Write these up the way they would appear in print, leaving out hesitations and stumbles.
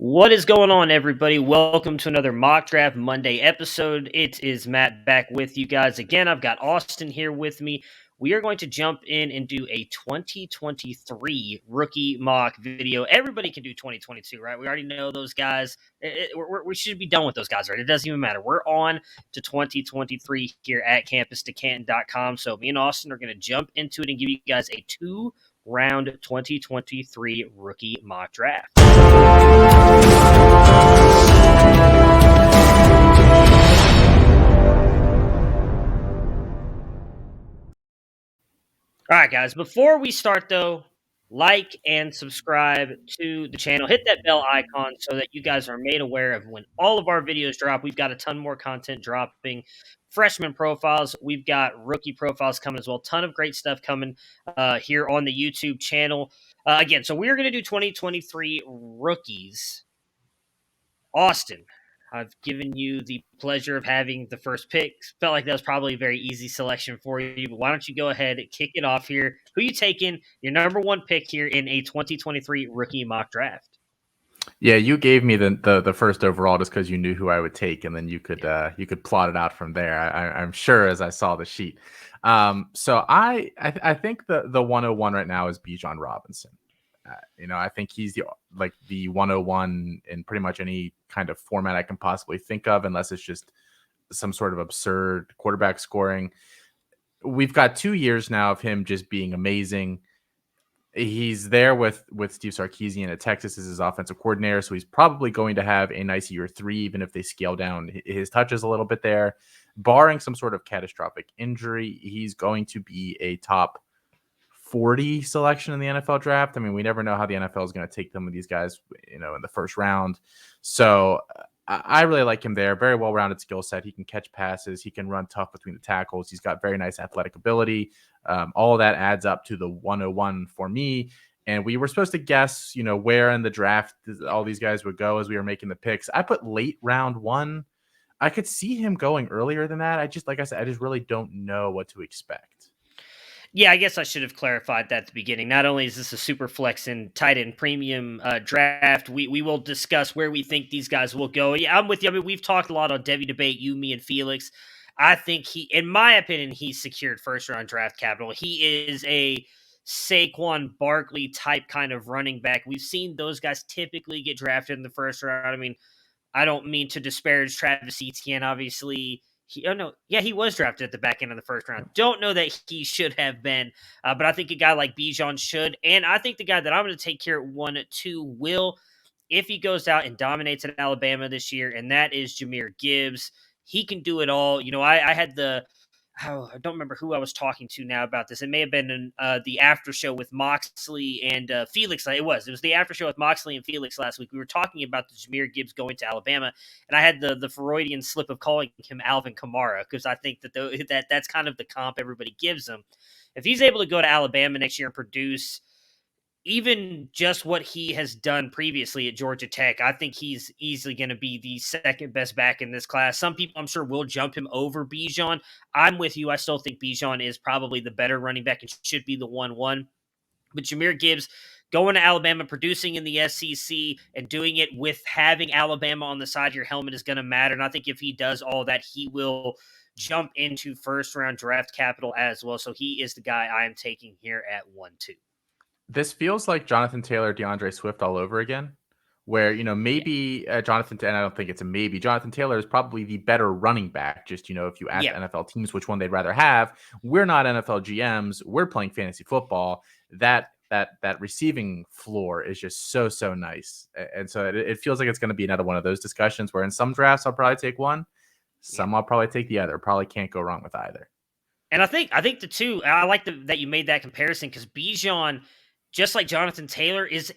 What is going on, everybody? Welcome to another Mock Draft Monday episode. It is Matt back with you guys again. I've got Austin here with me. We are going to jump in and do a 2023 rookie mock video. Everybody can do 2022, right? We already know those guys. We should be done with those guys, right? It doesn't even matter. We're on to 2023 here at campus2canton.com. So me and Austin are going to jump into it and give you guys a two-round 2023 rookie mock draft. All right, guys, before we start, though, like and subscribe to the channel. Hit that bell icon so that you guys are made aware of when all of our videos drop. We've got a ton more content dropping. Freshman profiles. We've got rookie profiles coming as well. Ton of great stuff coming here on the YouTube channel. Again, so we're going to do 2023 rookies. Austin, I've given you the pleasure of having the first pick. Felt like that was probably a very easy selection for you, but why don't you go ahead and kick it off here? Who you taking? Your number one pick here in a 2023 rookie mock draft. Yeah, you gave me the first overall just because you knew who I would take, and then you could plot it out from there. I'm sure as I saw the sheet. So I think the 101 right now is Bijan Robinson. I think he's the 101 in pretty much any kind of format I can possibly think of, unless it's just some sort of absurd quarterback scoring. We've got 2 years now of him just being amazing. He's there with Steve Sarkisian at Texas as his offensive coordinator, so he's probably going to have a nice year 3, even if they scale down his touches a little bit there. Barring some sort of catastrophic injury, he's going to be a top 40 selection in the NFL draft. I mean, we never know how the NFL is going to take some of these guys, in the first round. So I really like him there. Very well-rounded skill set. He can catch passes. He can run tough between the tackles. He's got very nice athletic ability. All of that adds up to the 101 for me. And we were supposed to guess, where in the draft all these guys would go as we were making the picks. I put late round 1. I could see him going earlier than that. Like I said, I just really don't know what to expect. Yeah, I guess I should have clarified that at the beginning. Not only is this a super flex and tight end premium draft, we will discuss where we think these guys will go. Yeah, I'm with you. I mean, we've talked a lot on Debbie Debate, you, me, and Felix. I think in my opinion, he's secured first round draft capital. He is a Saquon Barkley type kind of running back. We've seen those guys typically get drafted in the first round. I mean, I don't mean to disparage Travis Etienne, obviously. He was drafted at the back end of the first round. Don't know that he should have been, but I think a guy like Bijan should. And I think the guy that I'm going to take here at 1-2 will, if he goes out and dominates at Alabama this year, and that is Jahmyr Gibbs. He can do it all. I had I don't remember who I was talking to now about this. It may have been in the after show with Moxley and Felix. It was the after show with Moxley and Felix last week. We were talking about the Jahmyr Gibbs going to Alabama, and I had the Freudian slip of calling him Alvin Kamara because I think that's kind of the comp everybody gives him. If he's able to go to Alabama next year and produce even just what he has done previously at Georgia Tech, I think he's easily going to be the second best back in this class. Some people, I'm sure, will jump him over Bijan. I'm with you. I still think Bijan is probably the better running back and should be the 1-1. But Jahmyr Gibbs going to Alabama, producing in the SEC, and doing it with having Alabama on the side of your helmet is going to matter. And I think if he does all that, he will jump into first-round draft capital as well. So he is the guy I am taking here at 1-2. This feels like Jonathan Taylor, DeAndre Swift all over again, where, maybe Jonathan, and I don't think it's a maybe, Jonathan Taylor is probably the better running back. Just, if you ask NFL teams which one they'd rather have, we're not NFL GMs. We're playing fantasy football. That receiving floor is just so nice. And so it feels like it's going to be another one of those discussions where in some drafts, I'll probably take one. Some I'll probably take the other. Probably can't go wrong with either. And I think the two, I like that you made that comparison because Bijan, just like Jonathan Taylor, is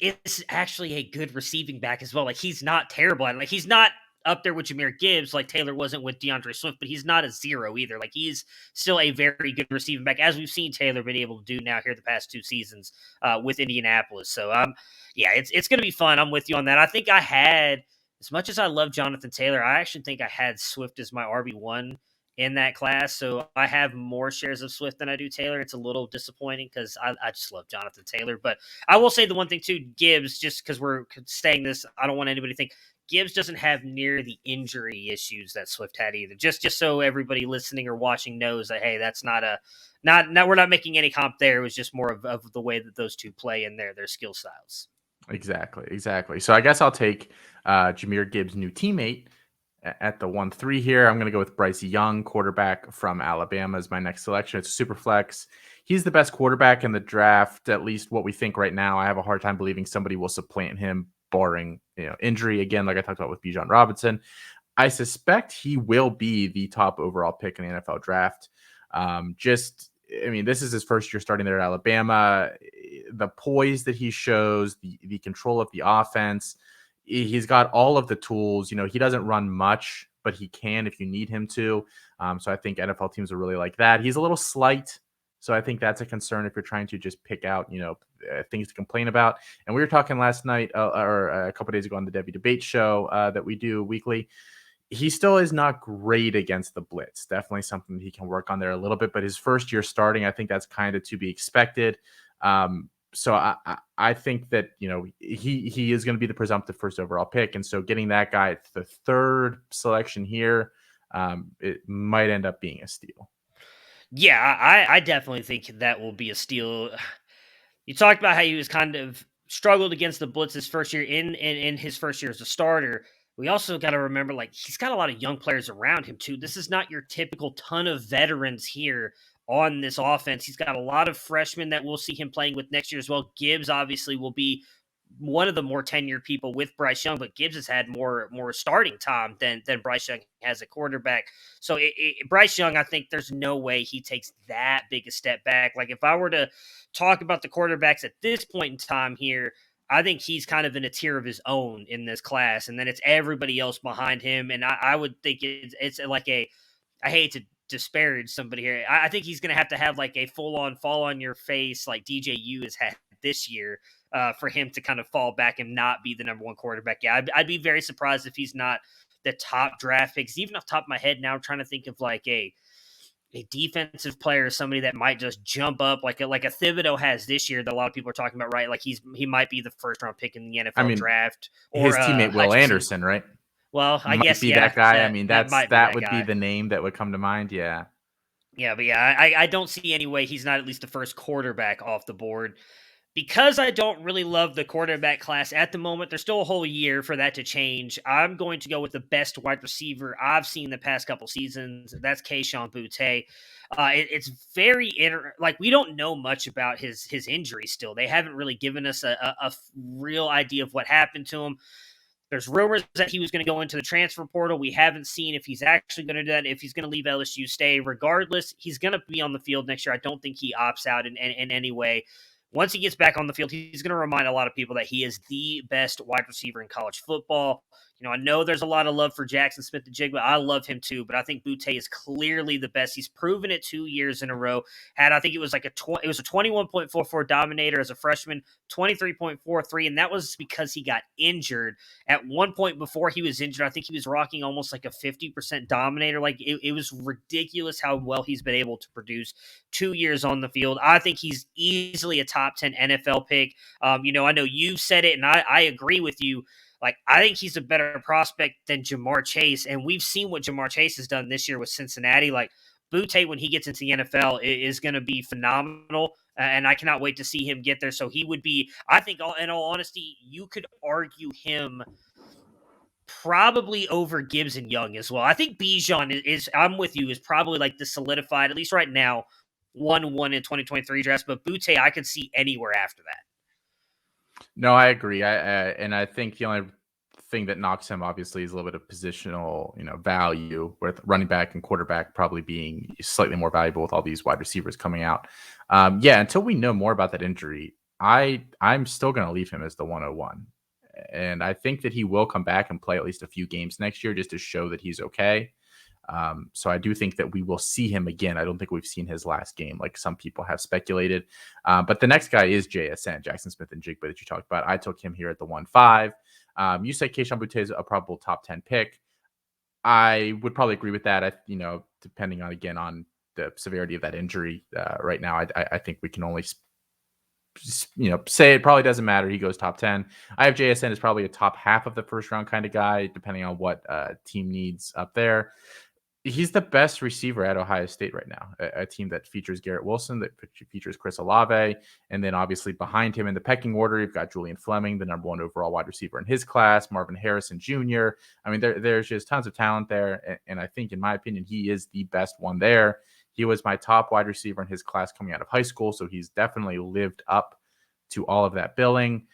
actually a good receiving back as well. Like, he's not terrible. And he's not up there with Jahmyr Gibbs like Taylor wasn't with DeAndre Swift, but he's not a zero either. Like, he's still a very good receiving back, as we've seen Taylor been able to do now here the past 2 seasons with Indianapolis. So, it's going to be fun. I'm with you on that. I think I had, as much as I love Jonathan Taylor, I actually think I had Swift as my RB1 in that class. So I have more shares of Swift than I do Taylor. It's a little disappointing because I just love Jonathan Taylor. But I will say the one thing too, Gibbs, just because we're saying this, I don't want anybody to think Gibbs doesn't have near the injury issues that Swift had either. Just so everybody listening or watching knows that, hey, that's not we're not making any comp there. It was just more of the way that those two play in their skill styles. Exactly. So I guess I'll take Jahmyr Gibbs' new teammate at the 1-3 here. I'm going to go with Bryce Young, quarterback from Alabama, as my next selection. It's a super flex. He's the best quarterback in the draft, at least what we think right now. I have a hard time believing somebody will supplant him, barring injury. Again, like I talked about with Bijan Robinson, I suspect he will be the top overall pick in the NFL draft. This is his first year starting there at Alabama. The poise that he shows, the control of the offense, he's got all of the tools. He doesn't run much, but he can if you need him to. So I think NFL teams will really like that. He's a little slight, so I think that's a concern if you're trying to just pick out, things to complain about. And we were talking last night or a couple days ago on the Debbie Debate show that we do weekly. He still is not great against the blitz. Definitely something he can work on there a little bit, but his first year starting, I think that's kind of to be expected. So I think that, he is going to be the presumptive first overall pick. And so getting that guy at the third selection here, it might end up being a steal. Yeah, I definitely think that will be a steal. You talked about how he was kind of struggled against the blitz his first year in his first year as a starter. We also got to remember, he's got a lot of young players around him too. This is not your typical ton of veterans here on this offense. He's got a lot of freshmen that we'll see him playing with next year as well. Gibbs obviously will be one of the more tenured people with Bryce Young, but Gibbs has had more starting time than Bryce Young has a quarterback. So Bryce Young, I think there's no way he takes that big a step back. If I were to talk about the quarterbacks at this point in time here, I think he's kind of in a tier of his own in this class, and then it's everybody else behind him. And I would think it's like I hate to disparage somebody here. I think he's going to have a full-on fall on your face like DJU has had this year for him to kind of fall back and not be the number one quarterback. Yeah, I'd be very surprised if he's not the top draft picks. Even off the top of my head now, I'm trying to think of a defensive player, somebody that might just jump up like a Thibodeau has this year that a lot of people are talking about, right? He might be the first round pick in the NFL draft. Or his teammate Will Anderson, right? Well, I guess that guy. That would be the name that would come to mind. Yeah. Yeah, but I don't see any way he's not at least the first quarterback off the board. Because I don't really love the quarterback class at the moment, there's still a whole year for that to change. I'm going to go with the best wide receiver I've seen the past couple seasons. That's Kayshon Boutte. It's very we don't know much about his injury still. They haven't really given us a real idea of what happened to him. There's rumors that he was going to go into the transfer portal. We haven't seen if he's actually going to do that, if he's going to leave LSU, stay. Regardless, he's going to be on the field next year. I don't think he opts out in any way. Once he gets back on the field, he's going to remind a lot of people that he is the best wide receiver in college football. I know there's a lot of love for Jackson Smith-Njigba. I love him too, but I think Boutte is clearly the best. He's proven it 2 years in a row. I think it was a 21.44 dominator as a freshman, 23.43, and that was because he got injured. At one point before he was injured, I think he was rocking almost a 50% dominator. It was ridiculous how well he's been able to produce 2 years on the field. I think he's easily a top 10 NFL pick. I know you've said it, and I agree with you. I think he's a better prospect than Ja'Marr Chase, and we've seen what Ja'Marr Chase has done this year with Cincinnati. Boutte, when he gets into the NFL, is going to be phenomenal, and I cannot wait to see him get there. So he would be, I think, in all honesty, you could argue him probably over Gibbs and Young as well. I think Bijan is I'm with you, is probably the solidified, at least right now, 1-1 in 2023 drafts, but Boutte I could see anywhere after that. No, I agree. I think the only thing that knocks him obviously is a little bit of positional, value, with running back and quarterback probably being slightly more valuable with all these wide receivers coming out. Until we know more about that injury, I'm still going to leave him as the 101. And I think that he will come back and play at least a few games next year just to show that he's okay. So I do think that we will see him again. I don't think we've seen his last game like some people have speculated. But the next guy is JSN, Jackson Smith-Njigba, that you talked about. I took him here at the 1-5. You said Kayshon Boutte is a probable top 10 pick. I would probably agree with that. Depending on the severity of that injury right now, I think we can only say it probably doesn't matter. He goes top 10. I have JSN as probably a top half of the first round kind of guy, depending on what team needs up there. He's the best receiver at Ohio State right now, a team that features Garrett Wilson, that features Chris Olave, and then obviously behind him in the pecking order, you've got Julian Fleming, the number 1 overall wide receiver in his class, Marvin Harrison Jr. I mean, there's just tons of talent there, and I think, in my opinion, he is the best one there. He was my top wide receiver in his class coming out of high school, so he's definitely lived up to all of that billing.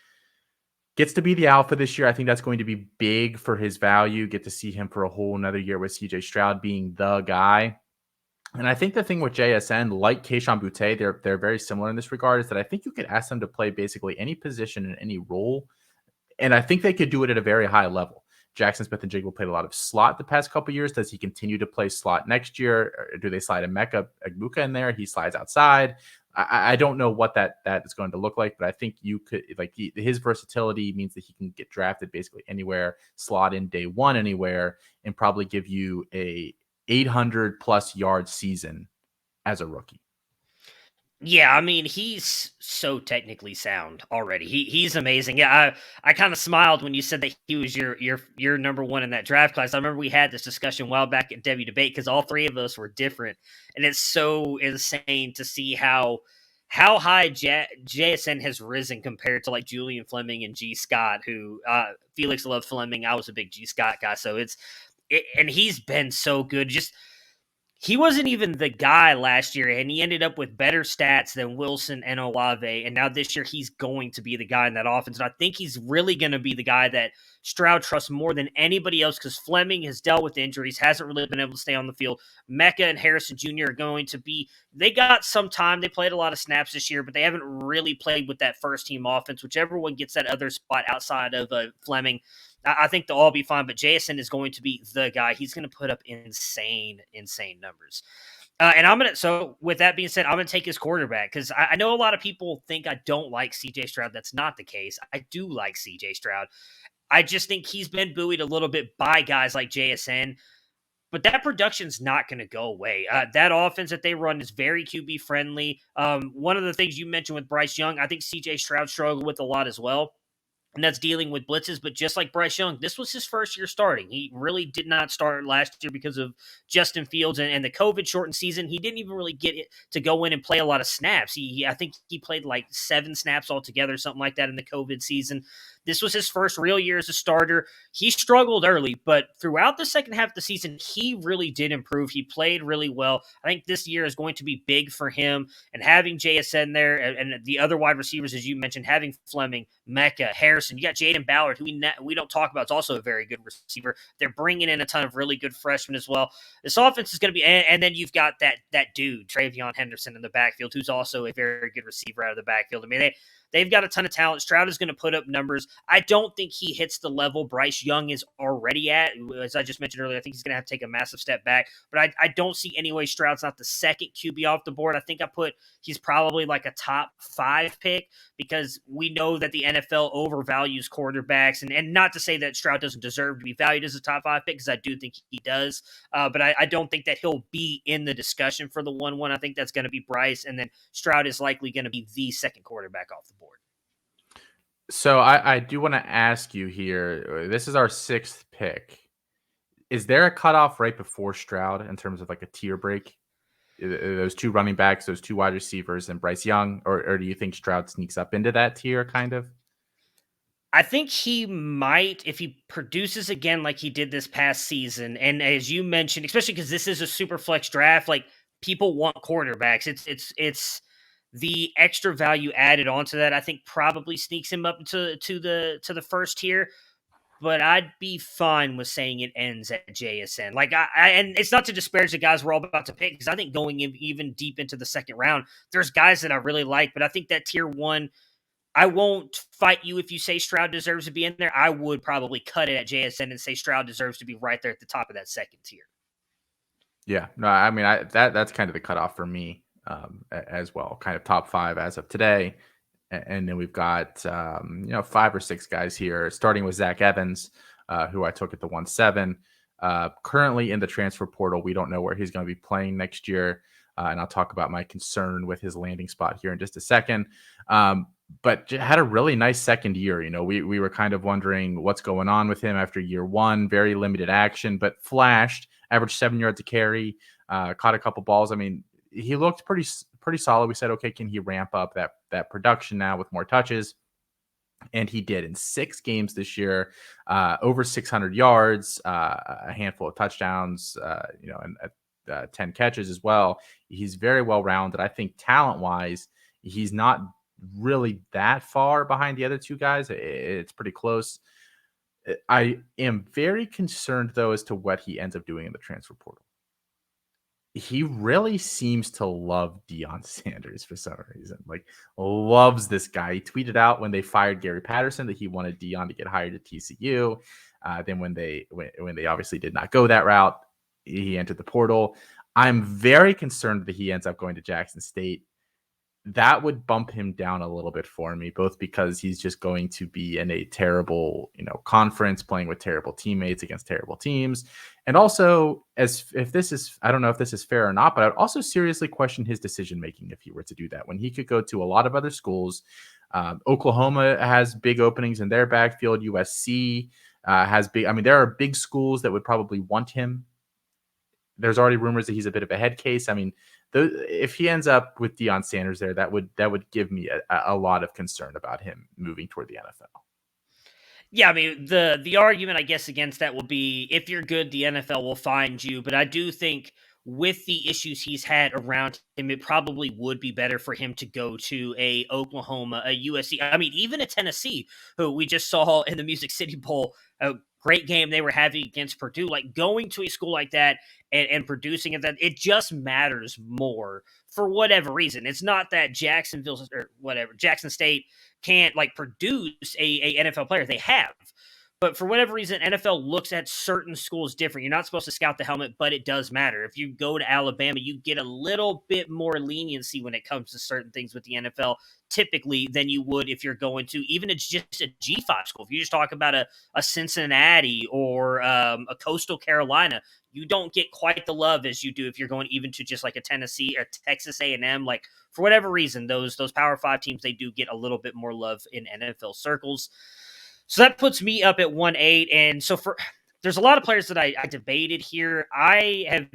Gets to be the alpha this year. I think that's going to be big for his value. Get to see him for a whole another year with CJ Stroud being the guy. And I think the thing with JSN, like Kayshon Boutte, they're very similar in this regard, is that I think you could ask them to play basically any position in any role. And I think they could do it at a very high level. Jackson Smith-Njigba played a lot of slot the past couple of years. Does he continue to play slot next year? Or do they slide Emeka Egbuka in there? He slides outside. I don't know what that is going to look like, but I think you could, like, his versatility means that he can get drafted basically anywhere, slot in day one anywhere, and probably give you a 800 plus yard season as a rookie. Yeah, I mean, he's so technically sound already. He's amazing. Yeah, I kind of smiled when you said that he was your number 1 in that draft class. I remember we had this discussion a while back at W Debate because all 3 of us were different, and it's so insane to see how high JSN has risen compared to like Julian Fleming and G Scott, who Felix loved Fleming. I was a big G Scott guy, so and he's been so good. He wasn't even the guy last year, and he ended up with better stats than Wilson and Olave. And now this year, he's going to be the guy in that offense. And I think he's really going to be the guy that Stroud trusts more than anybody else, because Fleming has dealt with injuries, hasn't really been able to stay on the field. Mecca and Harrison Jr. are going to be – they got some time. They played a lot of snaps this year, but they haven't really played with that first-team offense. Whichever one gets that other spot outside of Fleming – I think they'll all be fine, but JSN is going to be the guy. He's going to put up insane numbers. So with that being said, I'm going to take his quarterback, because I know a lot of people think I don't like CJ Stroud. That's not the case. I do like CJ Stroud. I just think he's been buoyed a little bit by guys like JSN, but that production's not going to go away. That offense that they run is very QB friendly. One of the things you mentioned with Bryce Young, I think CJ Stroud struggled with a lot as well, and that's dealing with blitzes. But just like Bryce Young, this was his first year starting. He really did not start last year because of Justin Fields and the COVID-shortened season. He didn't even really get it to go in and play a lot of snaps. I think he played like 7 snaps altogether, something like that in the COVID season. This was his first real year as a starter. He struggled early, but throughout the second half of the season, he really did improve. He played really well. I think this year is going to be big for him. And having JSN there and the other wide receivers, as you mentioned, having Fleming, Mecca, Harrison, you got Jaden Ballard, who we don't talk about. It's also a very good receiver. They're bringing in a ton of really good freshmen as well. This offense is going to be, and then you've got that dude, Travion Henderson, in the backfield, who's also a very good receiver out of the backfield. I mean, they've got a ton of talent. Stroud is going to put up numbers. I don't think he hits the level Bryce Young is already at. As I just mentioned earlier, I think he's going to have to take a massive step back. But I don't see any way Stroud's not the second QB off the board. I think he's probably like a top 5 pick, because we know that the NFL overvalues quarterbacks. And not to say that Stroud doesn't deserve to be valued as a top 5 pick, because I do think he does. But I don't think that he'll be in the discussion for the 1-1. I think that's going to be Bryce. And then Stroud is likely going to be the second quarterback off the board. So I do want to ask you here, this is our 6th pick. Is there a cutoff right before Stroud in terms of like a tier break? Those 2 running backs, those 2 wide receivers, and Bryce Young, or do you think Stroud sneaks up into that tier kind of? I think he might, if he produces again like he did this past season. And as you mentioned, especially because this is a super flex draft, like, people want quarterbacks. It's the extra value added onto that, I think, probably sneaks him up to the first tier. But I'd be fine with saying it ends at JSN. Like, and it's not to disparage the guys we're all about to pick, because I think going even deep into the second round, there's guys that I really like. But I think that tier 1, I won't fight you if you say Stroud deserves to be in there. I would probably cut it at JSN and say Stroud deserves to be right there at the top of that second tier. Yeah, no, I mean, that's kind of the cutoff for me as well, kind of top 5 as of today. And then we've got 5 or 6 guys here, starting with Zach Evans, who I took at the 1-7. currently in the transfer portal. We don't know where he's going to be playing next year. And I'll talk about my concern with his landing spot here in just a second. But had a really nice second year. We were kind of wondering what's going on with him after year one. Very limited action, but flashed, averaged 7 yards a carry, caught a couple balls. I mean, he looked pretty solid. We said, okay, can he ramp up that production now with more touches? And he did in 6 games this year, over 600 yards, a handful of touchdowns, and 10 catches as well. He's very well rounded. I think talent wise, he's not really that far behind the other two guys. It's pretty close. I am very concerned though as to what he ends up doing in the transfer portal. He really seems to love Deion Sanders for some reason. Like, loves this guy. He tweeted out when they fired Gary Patterson that he wanted Deion to get hired at TCU. Then when they obviously did not go that route, he entered the portal. I'm very concerned that he ends up going to Jackson State. That would bump him down a little bit for me, both because he's just going to be in a terrible, conference, playing with terrible teammates against terrible teams. And also, I don't know if this is fair or not, but I'd also seriously question his decision-making if he were to do that, when he could go to a lot of other schools. Oklahoma has big openings in their backfield. USC has big, there are big schools that would probably want him. There's already rumors that he's a bit of a head case. If he ends up with Deion Sanders there, that would give me a lot of concern about him moving toward the NFL. Yeah, the argument, I guess, against that will be, if you're good, the NFL will find you. But I do think with the issues he's had around him, it probably would be better for him to go to a Oklahoma, a USC, even a Tennessee, who we just saw in the Music City Bowl, a great game they were having against Purdue. Like, going to a school like that and producing it just matters more for whatever reason. It's not that Jackson State can't produce a NFL player. They have. But for whatever reason, NFL looks at certain schools different. You're not supposed to scout the helmet, but it does matter. If you go to Alabama, you get a little bit more leniency when it comes to certain things with the NFL, typically, than you would if you're going to even just a G5 school. If you just talk about a Cincinnati or a Coastal Carolina, you don't get quite the love as you do if you're going even to just like a Tennessee or Texas A&M. Like, for whatever reason, those Power 5 teams, they do get a little bit more love in NFL circles. So that puts me up at 1-8. And so there's a lot of players that I debated here. I have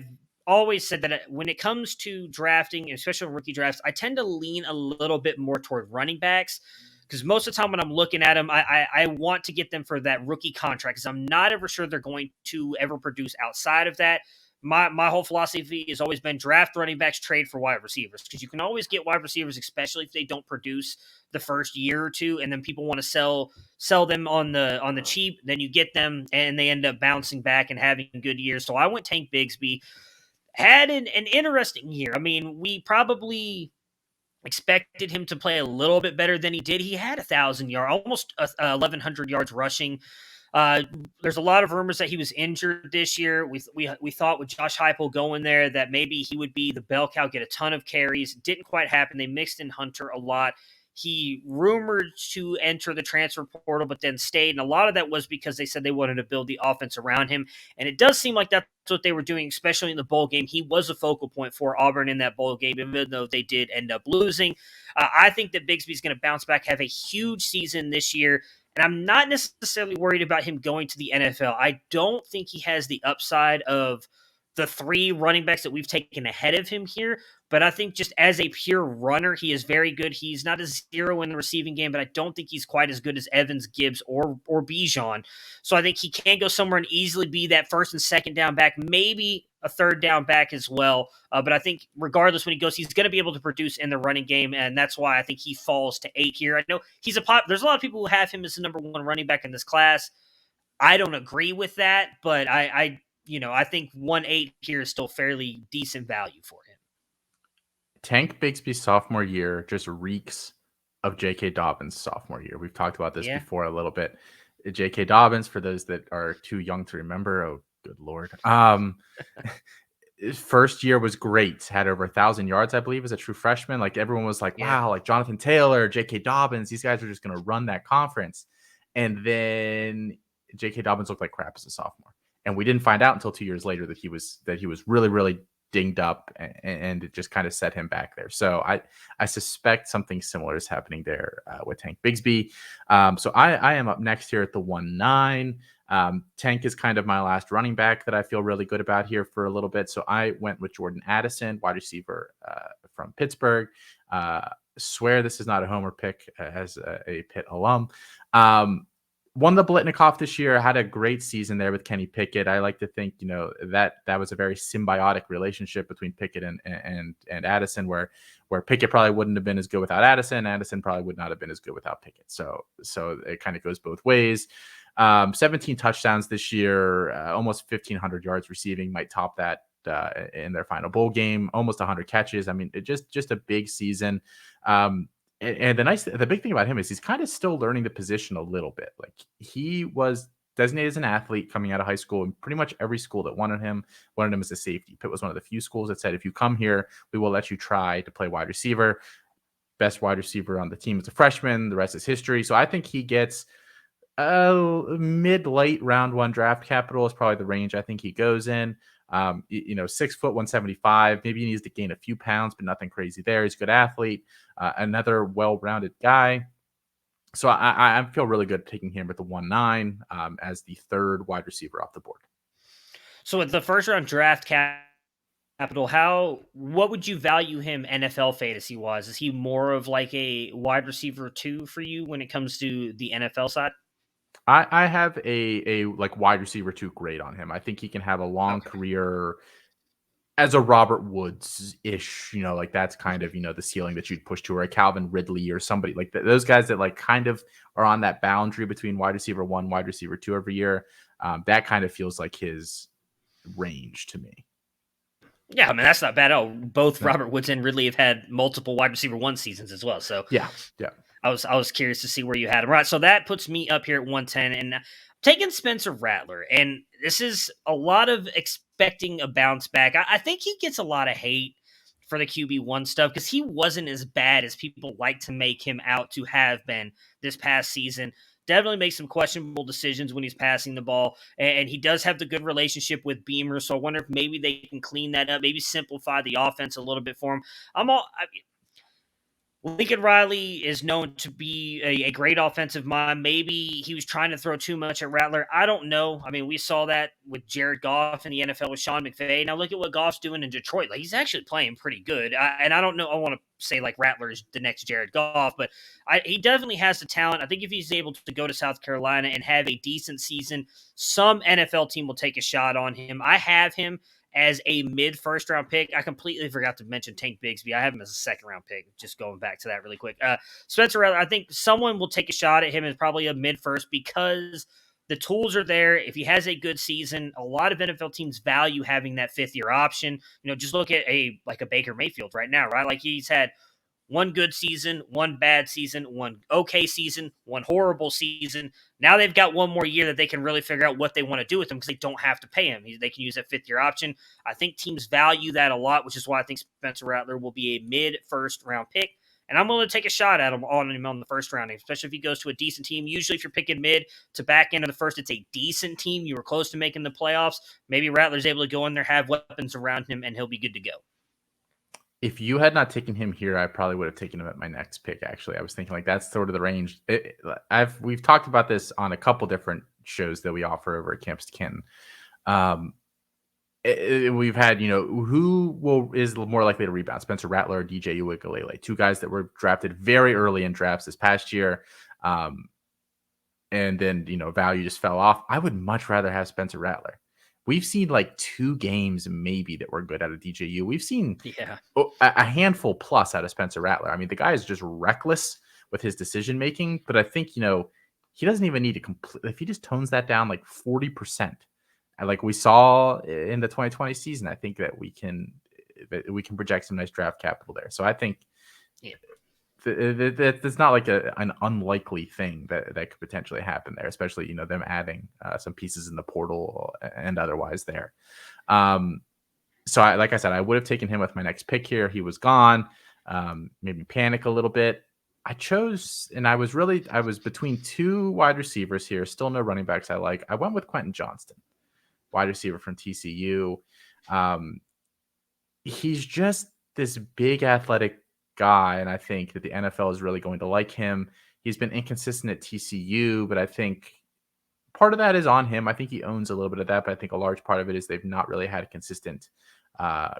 always said that when it comes to drafting, especially rookie drafts, I tend to lean a little bit more toward running backs, because most of the time when I'm looking at them, I want to get them for that rookie contract, because I'm not ever sure they're going to ever produce outside of that. My whole philosophy has always been draft running backs, trade for wide receivers, because you can always get wide receivers, especially if they don't produce the first year or two, and then people want to sell them on the cheap. Then you get them, and they end up bouncing back and having good years. So I went Tank Bigsby. Had an interesting year. We probably expected him to play a little bit better than he did. He had 1,000 yards, almost 1,100 yards rushing. There's a lot of rumors that he was injured this year. We thought with Josh Heupel going there that maybe he would be the bell cow, get a ton of carries. Didn't quite happen. They mixed in Hunter a lot. He rumored to enter the transfer portal, but then stayed. And a lot of that was because they said they wanted to build the offense around him. And it does seem like that's what they were doing, especially in the bowl game. He was a focal point for Auburn in that bowl game, even though they did end up losing. I think that Bigsby's going to bounce back, have a huge season this year. And I'm not necessarily worried about him going to the NFL. I don't think he has the upside of the 3 running backs that we've taken ahead of him here. But I think just as a pure runner, he is very good. He's not a 0 in the receiving game, but I don't think he's quite as good as Evans, Gibbs, or Bijan. So I think he can go somewhere and easily be that first and second down back, maybe a third down back as well. But I think regardless when he goes, he's going to be able to produce in the running game, and that's why I think he falls to 8 here. I know there's a lot of people who have him as the number 1 running back in this class. I don't agree with that, but I think 1-8 here is still fairly decent value for him. Tank Bigsby's sophomore year just reeks of J.K. Dobbins' sophomore year. We've talked about this before a little bit. J.K. Dobbins, for those that are too young to remember, oh, good Lord. His first year was great. Had over 1,000 yards, I believe, as a true freshman. Like, everyone was like, wow, like Jonathan Taylor, J.K. Dobbins, these guys are just going to run that conference. And then J.K. Dobbins looked like crap as a sophomore. And we didn't find out until 2 years later that he was really, really dinged up, and it just kind of set him back there. So I suspect something similar is happening there with Tank Bigsby. So I am up next here at the 1-9. Tank is kind of my last running back that I feel really good about here for a little bit. So I went with Jordan Addison, wide receiver from Pittsburgh. Swear this is not a homer pick as a Pitt alum. Won the Blitnikoff this year, had a great season there with Kenny Pickett. I like to think, that was a very symbiotic relationship between Pickett and Addison, where Pickett probably wouldn't have been as good without Addison. Addison probably would not have been as good without Pickett. So it kind of goes both ways. 17 touchdowns this year, almost 1,500 yards receiving, might top that in their final bowl game, almost 100 catches. I mean, it just a big season. And the big thing about him is he's kind of still learning the position a little bit. Like, he was designated as an athlete coming out of high school, and pretty much every school that wanted him as a safety. Pitt was one of the few schools that said, if you come here, we will let you try to play wide receiver. Best wide receiver on the team as a freshman. The rest is history. So I think he gets mid-late round 1 draft capital is probably the range I think he goes in. 6 foot 175. Maybe he needs to gain a few pounds, but nothing crazy there. He's a good athlete, another well-rounded guy. So I feel really good taking him at the 1-9 as the third wide receiver off the board. So with the first round draft capital, what would you value him NFL fantasy wise? Is he more of like a wide receiver 2 for you when it comes to the NFL side? I have a like wide receiver 2 grade on him. I think he can have a long career as a Robert Woods-ish, like that's kind of, the ceiling that you'd push to, or a Calvin Ridley or somebody like that. Those guys that like kind of are on that boundary between wide receiver 1, wide receiver 2 every year. That kind of feels like his range to me. Yeah, I mean, that's not bad. Both Robert Woods and Ridley have had multiple wide receiver 1 seasons as well. So yeah. I was curious to see where you had him. Right, so that puts me up here at 110, and I'm taking Spencer Rattler. And this is a lot of expecting a bounce back. I think he gets a lot of hate for the QB1 stuff because he wasn't as bad as people like to make him out to have been this past season. Definitely makes some questionable decisions when he's passing the ball, and he does have the good relationship with Beamer. So I wonder if maybe they can clean that up, maybe simplify the offense a little bit for him. Lincoln Riley is known to be a great offensive mind. Maybe he was trying to throw too much at Rattler. I don't know. I mean, we saw that with Jared Goff in the NFL with Sean McVay. Now look at what Goff's doing in Detroit. Like, he's actually playing pretty good. And I don't know. I want to say like Rattler is the next Jared Goff, but he definitely has the talent. I think if he's able to go to South Carolina and have a decent season, some NFL team will take a shot on him. I have him as a mid-first round pick. I completely forgot to mention Tank Bigsby. I have him as a second-round pick, just going back to that really quick. Spencer Rattler, I think someone will take a shot at him as probably a mid-first because the tools are there. If he has a good season, a lot of NFL teams value having that fifth-year option. Just look at a Baker Mayfield right now, right? Like, he's had one good season, one bad season, one okay season, one horrible season. Now they've got one more year that they can really figure out what they want to do with him because they don't have to pay him. They can use that fifth-year option. I think teams value that a lot, which is why I think Spencer Rattler will be a mid-first round pick. And I'm willing to take a shot at him on the first round, especially if he goes to a decent team. Usually if you're picking mid to back end of the first, it's a decent team. You were close to making the playoffs. Maybe Rattler's able to go in there, have weapons around him, and he'll be good to go. If you had not taken him here, I probably would have taken him at my next pick. Actually, I was thinking like that's sort of the range. We've talked about this on a couple different shows that we offer over at Camps to Canton. We've had who is more likely to rebound: Spencer Rattler or DJ Uiagalelei, 2 guys that were drafted very early in drafts this past year, and then value just fell off. I would much rather have Spencer Rattler. We've seen like 2 games maybe that were good out of DJU. We've seen a handful plus out of Spencer Rattler. I mean, the guy is just reckless with his decision making, but I think he doesn't even need to complete. If he just tones that down like 40%, like we saw in the 2020 season, I think that we can project some nice draft capital there. So I think it's not like an unlikely thing that could potentially happen there, especially them adding some pieces in the portal and otherwise there. So like I said, I would have taken him with my next pick here. He was gone. Made me panic a little bit. I was between 2 wide receivers here. Still no running backs I like. I went with Quentin Johnston. wide receiver from TCU. Um, he's just this big athletic guy, and I think that the NFL is really going to like him. He's been inconsistent at TCU, but I think part of that is on him. I think he owns a little bit of that, but I think a large part of it is they've not really had a consistent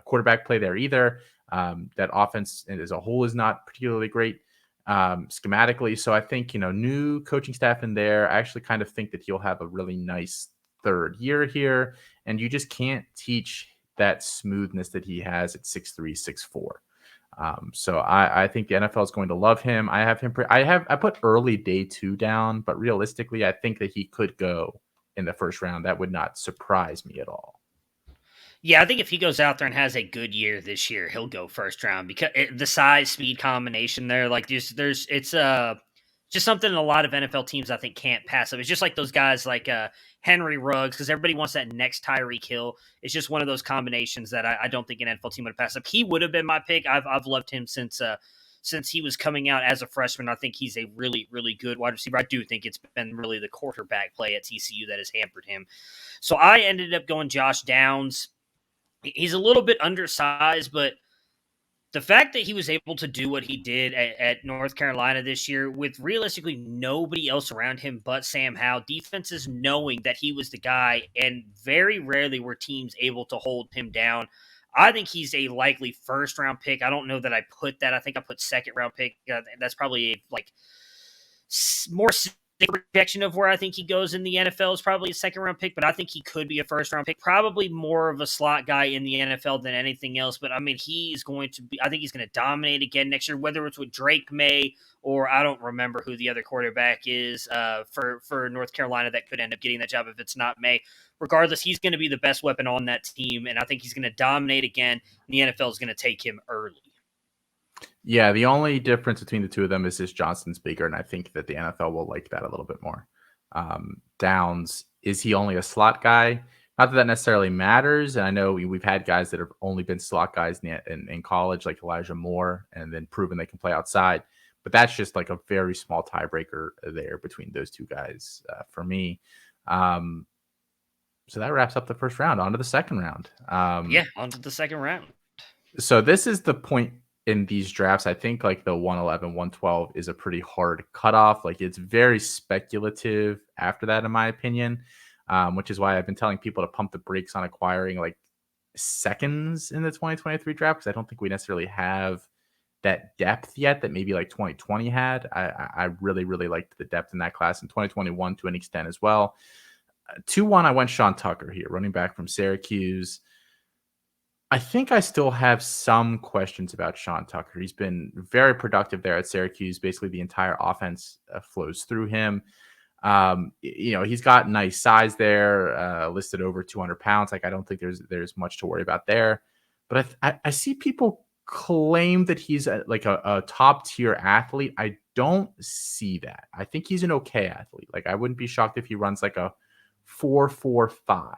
quarterback play there either. That offense as a whole is not particularly great schematically. So I think, new coaching staff in there, I actually kind of think that he'll have a really nice third year here. And you just can't teach that smoothness that he has at 6'3", 6'4". So I think the NFL is going to love him. I put early day 2 down, but realistically, I think that he could go in the first round. That would not surprise me at all. Yeah, I think if he goes out there and has a good year this year, he'll go first round because the size speed combination there, like it's just something a lot of NFL teams I think can't pass up. It's just like those guys like Henry Ruggs, because everybody wants that next Tyreek Hill. It's just one of those combinations that I don't think an NFL team would pass up. He would have been my pick. I've loved him since he was coming out as a freshman. I think he's a really, really good wide receiver. I do think it's been really the quarterback play at TCU that has hampered him. So I ended up going Josh Downs. He's a little bit undersized, but the fact that he was able to do what he did at North Carolina this year with realistically nobody else around him but Sam Howell, defenses knowing that he was the guy, and very rarely were teams able to hold him down. I think he's a likely first-round pick. I don't know that I put that. I think I put second-round pick. That's probably more projection of where I think he goes in the NFL is probably a second-round pick, but I think he could be a first-round pick. Probably more of a slot guy in the NFL than anything else. But I mean, I think he's going to dominate again next year, whether it's with Drake May or I don't remember who the other quarterback is for North Carolina that could end up getting that job if it's not May. Regardless, he's going to be the best weapon on that team, and I think he's going to dominate again. And the NFL is going to take him early. Yeah, the only difference between the two of them is just Johnston's bigger, and I think that the NFL will like that a little bit more. Downs, is he only a slot guy? Not that necessarily matters, and I know we've had guys that have only been slot guys in college, like Elijah Moore, and then proven they can play outside. But that's just like a very small tiebreaker there between those two guys for me. So that wraps up the first round. On to the second round. On to the second round. So this is the point in these drafts. I think like the 111, 112 is a pretty hard cutoff. Like it's very speculative after that, in my opinion, which is why I've been telling people to pump the brakes on acquiring like seconds in the 2023 draft, because I don't think we necessarily have that depth yet that maybe like 2020 had. I really, really liked the depth in that class in 2021 to an extent as well. 2-1, I went Sean Tucker here, running back from Syracuse. I think I still have some questions about Sean Tucker. He's been very productive there at Syracuse. Basically, the entire offense flows through him. He's got nice size there, listed over 200 pounds. Like, I don't think there's much to worry about there. But I see people claim that he's a top tier athlete. I don't see that. I think he's an okay athlete. Like, I wouldn't be shocked if he runs like a 4.45.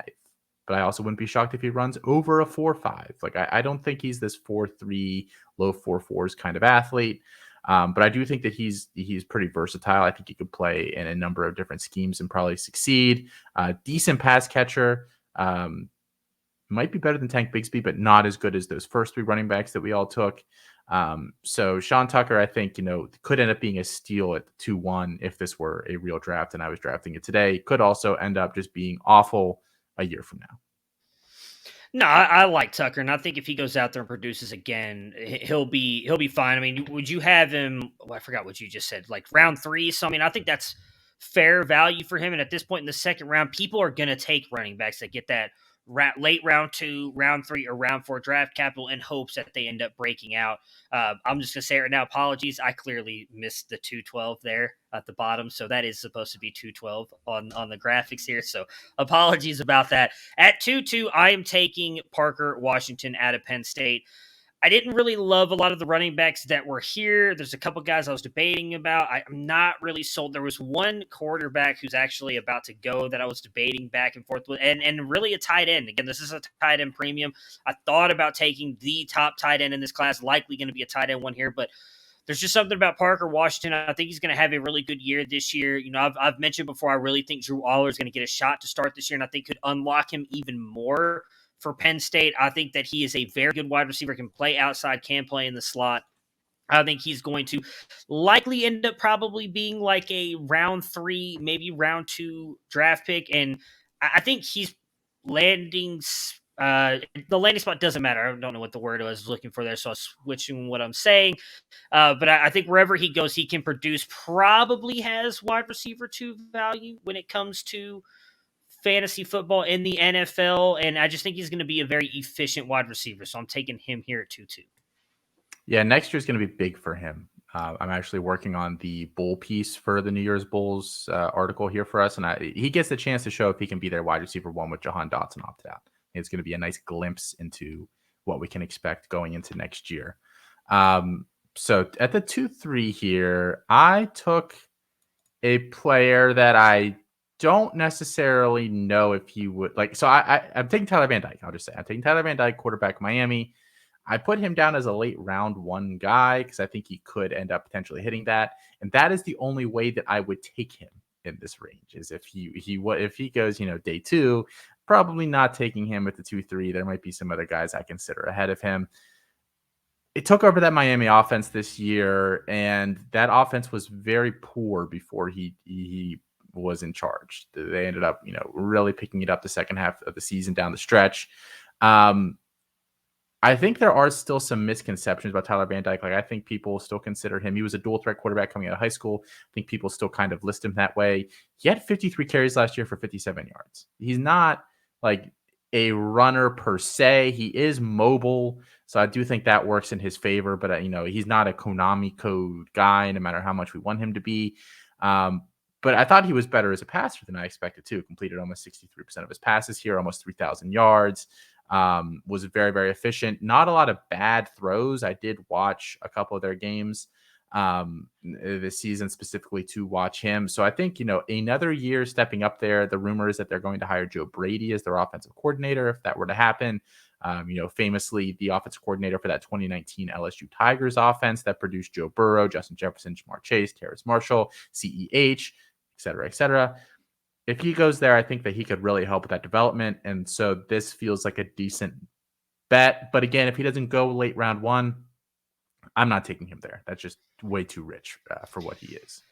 But I also wouldn't be shocked if he runs over a 4.5. Like, I don't think he's this 4.3, low 4.4s kind of athlete. But I do think that he's pretty versatile. I think he could play in a number of different schemes and probably succeed. Decent pass catcher. Might be better than Tank Bigsby, but not as good as those first 3 running backs that we all took. So Sean Tucker, I think, could end up being a steal at 2-1 if this were a real draft and I was drafting it today. Could also end up just being awful a year from now. No, I like Tucker, and I think if he goes out there and produces again, he'll be fine. I mean, would you have him? Well, I forgot what you just said, like round 3. So I mean, I think that's fair value for him. And at this point in the second round, people are going to take running backs that get that late round 2, round 3, or round 4 draft capital in hopes that they end up breaking out. I'm just going to say right now, apologies. I clearly missed the 212 there at the bottom. So that is supposed to be 212 on the graphics here. So apologies about that. At 2-2, I am taking Parker Washington out of Penn State. I didn't really love a lot of the running backs that were here. There's a couple guys I was debating about. I'm not really sold. There was one quarterback who's actually about to go that I was debating back and forth with, and really a tight end. Again, this is a tight end premium. I thought about taking the top tight end in this class, likely going to be a tight end one here, but there's just something about Parker Washington. I think he's going to have a really good year this year. You know, I've mentioned before, I really think Drew Aller is going to get a shot to start this year, and I think could unlock him even more for Penn State. I think that he is a very good wide receiver, can play outside, can play in the slot. I think he's going to likely end up probably being like a round 3, maybe round 2 draft pick. And I think he's landing. The landing spot doesn't matter. I don't know what the word I was looking for there, so I'm switching what I'm saying. But I think wherever he goes, he can produce. Probably has wide receiver 2 value when it comes to fantasy football in the NFL. And I just think he's going to be a very efficient wide receiver. So I'm taking him here at 2-2. Yeah, next year's going to be big for him. I'm actually working on the bowl piece for the New Year's Bowls article here for us, and he gets the chance to show if he can be their wide receiver 1 with Jahan Dotson opted out. It's going to be a nice glimpse into what we can expect going into next year. So at the 2-3 here, I took a player that I don't necessarily know if he would like. So I'm taking Tyler Van Dyke. I'll just say I'm taking Tyler Van Dyke, quarterback Miami. I put him down as a late round 1 guy because I think he could end up potentially hitting that, and that is the only way that I would take him in this range. Is if he goes, day 2, probably not taking him at the 2-3. There might be some other guys I consider ahead of him. It took over that Miami offense this year, and that offense was very poor before he was in charge. They ended up, really picking it up the second half of the season down the stretch. I think there are still some misconceptions about Tyler Van Dyke. Like, I think people still consider him. He was a dual threat quarterback coming out of high school. I think people still kind of list him that way. He had 53 carries last year for 57 yards. He's not like a runner per se. He is mobile. So I do think that works in his favor, but he's not a Konami code guy, no matter how much we want him to be. But I thought he was better as a passer than I expected too. Completed almost 63% of his passes here, almost 3,000 yards. Was very, very efficient. Not a lot of bad throws. I did watch a couple of their games this season specifically to watch him. So I think, another year stepping up there. The rumor is that they're going to hire Joe Brady as their offensive coordinator. If that were to happen, famously the offensive coordinator for that 2019 LSU Tigers offense that produced Joe Burrow, Justin Jefferson, Jamar Chase, Terrace Marshall, CEH, et cetera, et cetera. If he goes there, I think that he could really help with that development. And so this feels like a decent bet. But again, if he doesn't go late round 1, I'm not taking him there. That's just way too rich for what he is.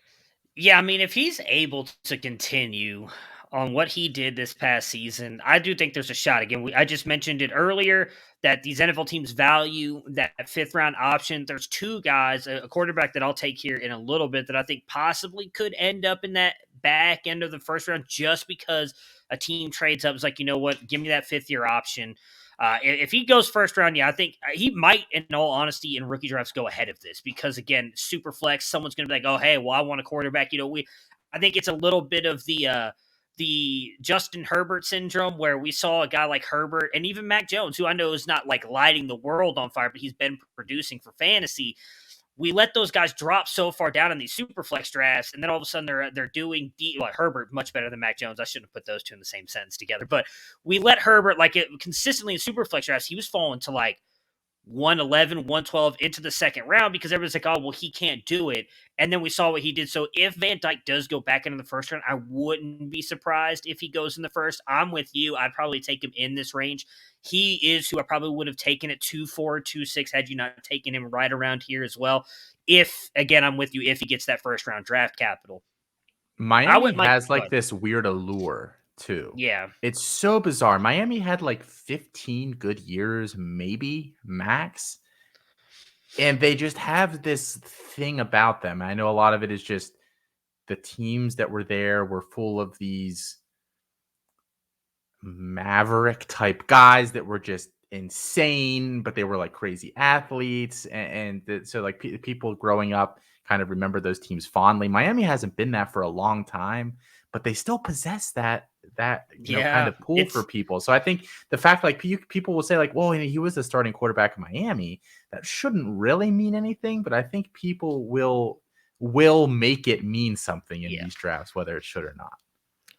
Yeah, I mean, if he's able to continue on what he did this past season, I do think there's a shot. Again, I just mentioned it earlier that these NFL teams value that 5th round option. There's 2 guys, a quarterback that I'll take here in a little bit that I think possibly could end up in that back end of the 1st round just because a team trades up. It's like, you know what, give me that 5th year option. If he goes 1st round, I think he might, in all honesty, in rookie drafts go ahead of this because, again, super flex, someone's going to be like, oh, hey, well, I want a quarterback. I think it's a little bit of the Justin Herbert syndrome where we saw a guy like Herbert and even Mac Jones, who I know is not like lighting the world on fire, but he's been producing for fantasy. We let those guys drop so far down in these super flex drafts, and then all of a sudden they're doing Herbert much better than Mac Jones. I shouldn't have put those 2 in the same sentence together, but we let Herbert consistently in super flex drafts. He was falling to 111, 112 into the 2nd round because everyone's like, oh, well, he can't do it. And then we saw what he did. So if Van Dyke does go back into the 1st round, I wouldn't be surprised if he goes in the 1st. I'm with you. I'd probably take him in this range. He is who I probably would have taken at 2-4, 2-6 had you not taken him right around here as well. If, again, I'm with you, if he gets that 1st round draft capital. Miami has this weird allure too. Yeah. It's so bizarre. Miami had 15 good years, maybe max. And they just have this thing about them. I know a lot of it is just the teams that were there were full of these maverick type guys that were just insane, but they were crazy athletes. So people growing up kind of remember those teams fondly. Miami hasn't been that for a long time, but they still possess that kind of pull for people. So I think the fact people will say well, he was the starting quarterback in Miami, that shouldn't really mean anything, but I think people will make it mean something in these drafts, whether it should or not.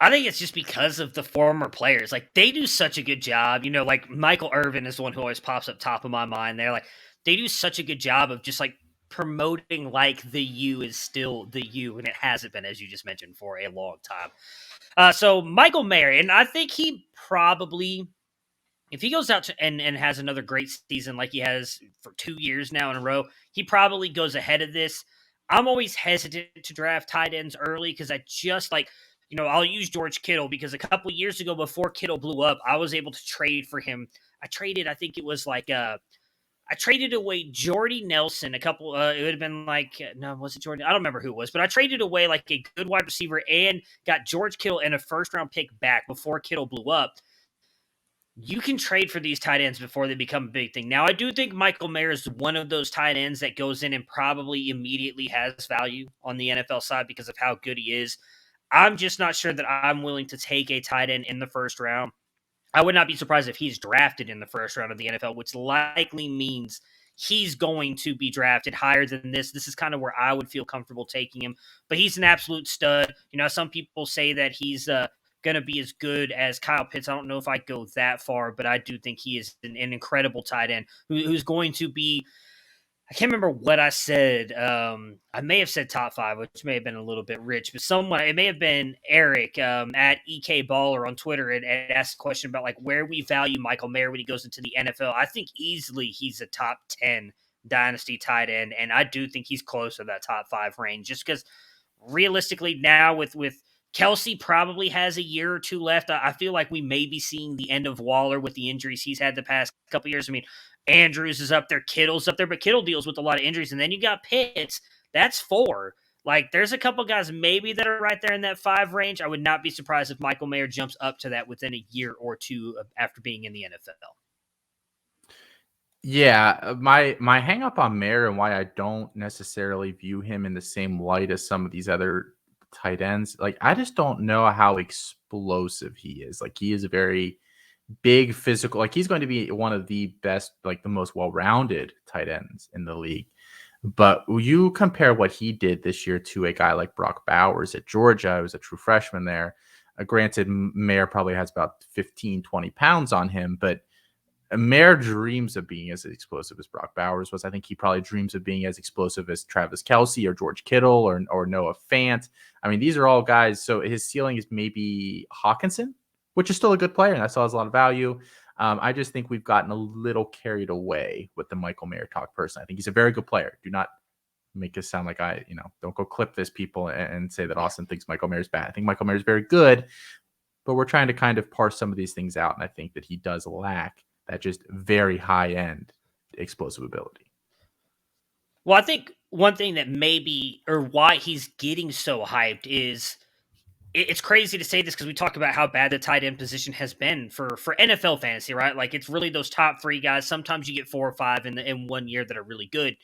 I think it's just because of the former players. They do such a good job. Michael Irvin is the one who always pops up top of my mind there. They do such a good job of just promoting like the U is still the U, and it hasn't been, as you just mentioned, for a long time. So Michael Mayer, and I think he probably, if he goes out and has another great season like he has for 2 years now in a row, he probably goes ahead of this. I'm always hesitant to draft tight ends early because I just like, I'll use George Kittle because a couple years ago before Kittle blew up, I was able to trade for him. I think it was like I traded away Jordy Nelson a couple. It would have been like no, was it Jordy? I don't remember who it was, but I traded away like a good wide receiver and got George Kittle and a first round pick back before Kittle blew up. You can trade for these tight ends before they become a big thing. Now, I do think Michael Mayer is one of those tight ends that goes in and probably immediately has value on the NFL side because of how good he is. I'm just not sure that I'm willing to take a tight end in the first round. I would not be surprised if he's drafted in the first round of the NFL, which likely means he's going to be drafted higher than this. This is kind of where I would feel comfortable taking him. But he's an absolute stud. Some people say that he's going to be as good as Kyle Pitts. I don't know if I go that far, but I do think he is an incredible tight end who's going to be. I can't remember what I said. I may have said top 5, which may have been a little bit rich, but it may have been Eric at EK Baller on Twitter and asked a question about like where we value Michael Mayer when he goes into the NFL. I think easily he's a top 10 dynasty tight end, and I do think he's close to that top 5 range just because realistically now with Kelsey probably has a year or two left. I feel like we may be seeing the end of Waller with the injuries he's had the past couple years. I mean, Andrews is up there, Kittle's up there, but Kittle deals with a lot of injuries. And then you got Pitts. That's 4. Like, there's a couple guys maybe that are right there in that 5 range. I would not be surprised if Michael Mayer jumps up to that within a year or two after being in the NFL. Yeah, my hang up on Mayer and why I don't necessarily view him in the same light as some of these other tight ends, like I just don't know how explosive he is. Like he is a very big physical, like he's going to be one of the best, like the most well-rounded tight ends in the league. But you compare what he did this year to a guy like Brock Bowers at Georgia, who was a true freshman there. Granted, Mayer probably has about 15, 20 pounds on him, but Mayer dreams of being as explosive as Brock Bowers was. I think he probably dreams of being as explosive as Travis Kelce or George Kittle or Noah Fant. I mean, these are all guys. So his ceiling is maybe Hawkinson, which is still a good player, and that still has a lot of value. I just think we've gotten a little carried away with the Michael Mayer talk person. I think he's a very good player. Do not make us sound like don't go clip this, people, and say that Austin thinks Michael Mayer is bad. I think Michael Mayer is very good, but we're trying to kind of parse some of these things out, and I think that he does lack that just very high-end explosive ability. Well, I think one thing that maybe, or why he's getting so hyped is, it's crazy to say this because we talk about how bad the tight end position has been for NFL fantasy, right? Like it's really those top 3 guys. Sometimes you get 4 or 5 in 1 year that are really good.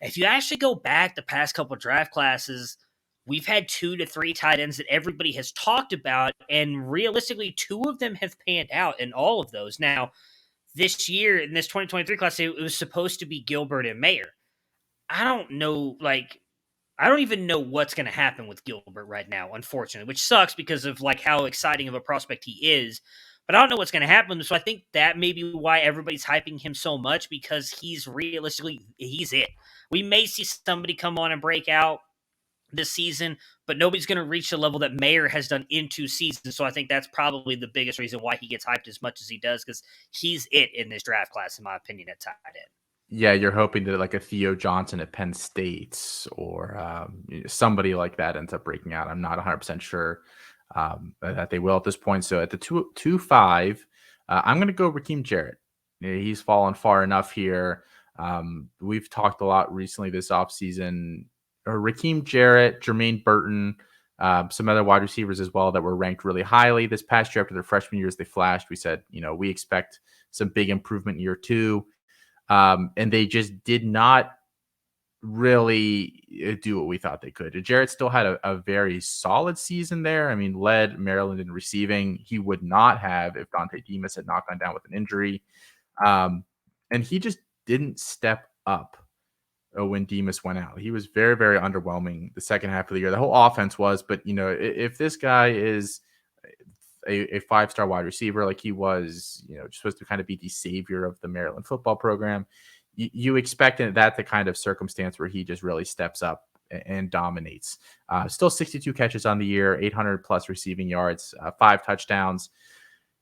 If you actually go back the past couple of draft classes, we've had 2 to 3 tight ends that everybody has talked about, and realistically, 2 of them have panned out in all of those. Now, this year in this 2023 class, it was supposed to be Gilbert and Mayer. I don't know, I don't even know what's going to happen with Gilbert right now, unfortunately, which sucks because of like how exciting of a prospect he is. But I don't know what's going to happen. So I think that may be why everybody's hyping him so much, because he's it. We may see somebody come on and break out this season, but nobody's going to reach the level that Mayer has done in 2 seasons. So I think that's probably the biggest reason why he gets hyped as much as he does, because he's it in this draft class, in my opinion, at tight end. Yeah, you're hoping that like a Theo Johnson at Penn State or somebody like that ends up breaking out. I'm not 100% sure that they will at this point. So at the 2-5, I'm going to go Rakim Jarrett. He's fallen far enough here. We've talked a lot recently this offseason. Rakim Jarrett, Jermaine Burton, some other wide receivers as well that were ranked really highly this past year after their freshman years. They flashed. We said, we expect some big improvement in year 2. And they just did not really do what we thought they could. Jarrett still had a very solid season there. I mean, led Maryland in receiving. He would not have if Dante Demas had not gone down with an injury. And he just didn't step up when Demas went out. He was very, very underwhelming the second half of the year. The whole offense was, but if this guy is a 5-star wide receiver like he was, supposed to kind of be the savior of the Maryland football program, you expect that the kind of circumstance where he just really steps up and dominates. Still 62 catches on the year, 800 plus receiving yards, 5 touchdowns.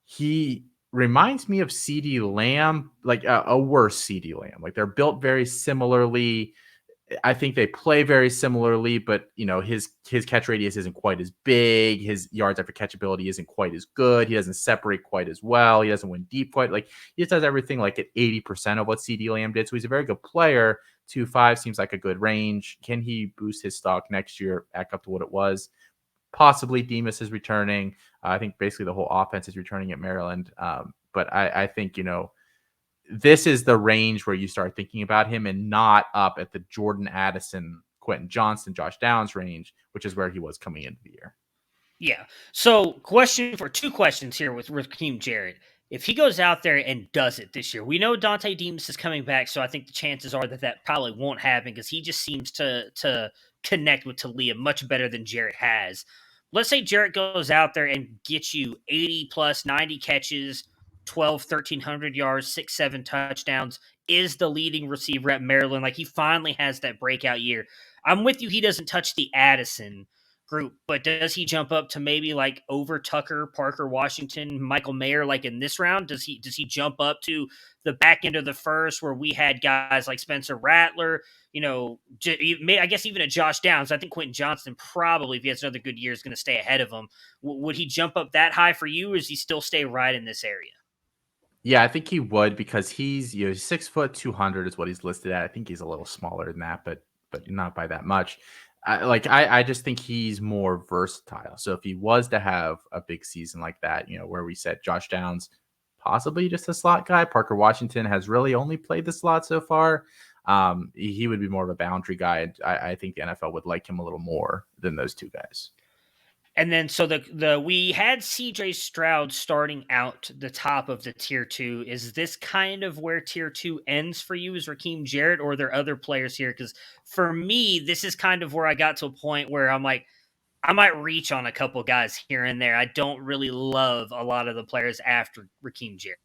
He reminds me of CD Lamb, like a worse CD Lamb. Like they're built very similarly. I think they play very similarly, but his catch radius isn't quite as big. His yards after catchability isn't quite as good. He doesn't separate quite as well. He doesn't win deep quite. Like he just does everything like at 80% of what CD Lamb did. So he's a very good player. 2.5 seems like a good range. Can he boost his stock next year back up to what it was? Possibly. Demas is returning. I think basically the whole offense is returning at Maryland. But I think, this is the range where you start thinking about him and not up at the Jordan Addison, Quentin Johnston, Josh Downs range, which is where he was coming into the year. Yeah. So two questions here with Rakim Jarrett. If he goes out there and does it this year, we know Dante Demas is coming back, so I think the chances are that probably won't happen because he just seems to connect with Talia much better than Jarrett has. Let's say Jarrett goes out there and gets you 80 plus 90 catches, 1,300 yards, 6-7 touchdowns, is the leading receiver at Maryland. Like he finally has that breakout year. I'm with you. He doesn't touch the Addison group, but does he jump up to maybe like over Tucker, Parker, Washington, Michael Mayer, like in this round? Does he jump up to the back end of the first where we had guys like Spencer Rattler, I guess even a Josh Downs? I think Quentin Johnston probably, if he has another good year, is going to stay ahead of him. Would he jump up that high for you, or does he still stay right in this area? Yeah, I think he would because he's 6 foot 200 is what he's listed at. I think he's a little smaller than that, but not by that much. I just think he's more versatile. So if he was to have a big season like that, where we said Josh Downs, possibly just a slot guy. Parker Washington has really only played the slot so far. He would be more of a boundary guy. I think the NFL would like him a little more than those two guys. And then so we had CJ Stroud starting out the top of the tier 2. Is this kind of where tier 2 ends for you? Is Rakim Jarrett, or are there other players here? Because for me, this is kind of where I got to a point where I'm like, I might reach on a couple guys here and there. I don't really love a lot of the players after Rakim Jarrett.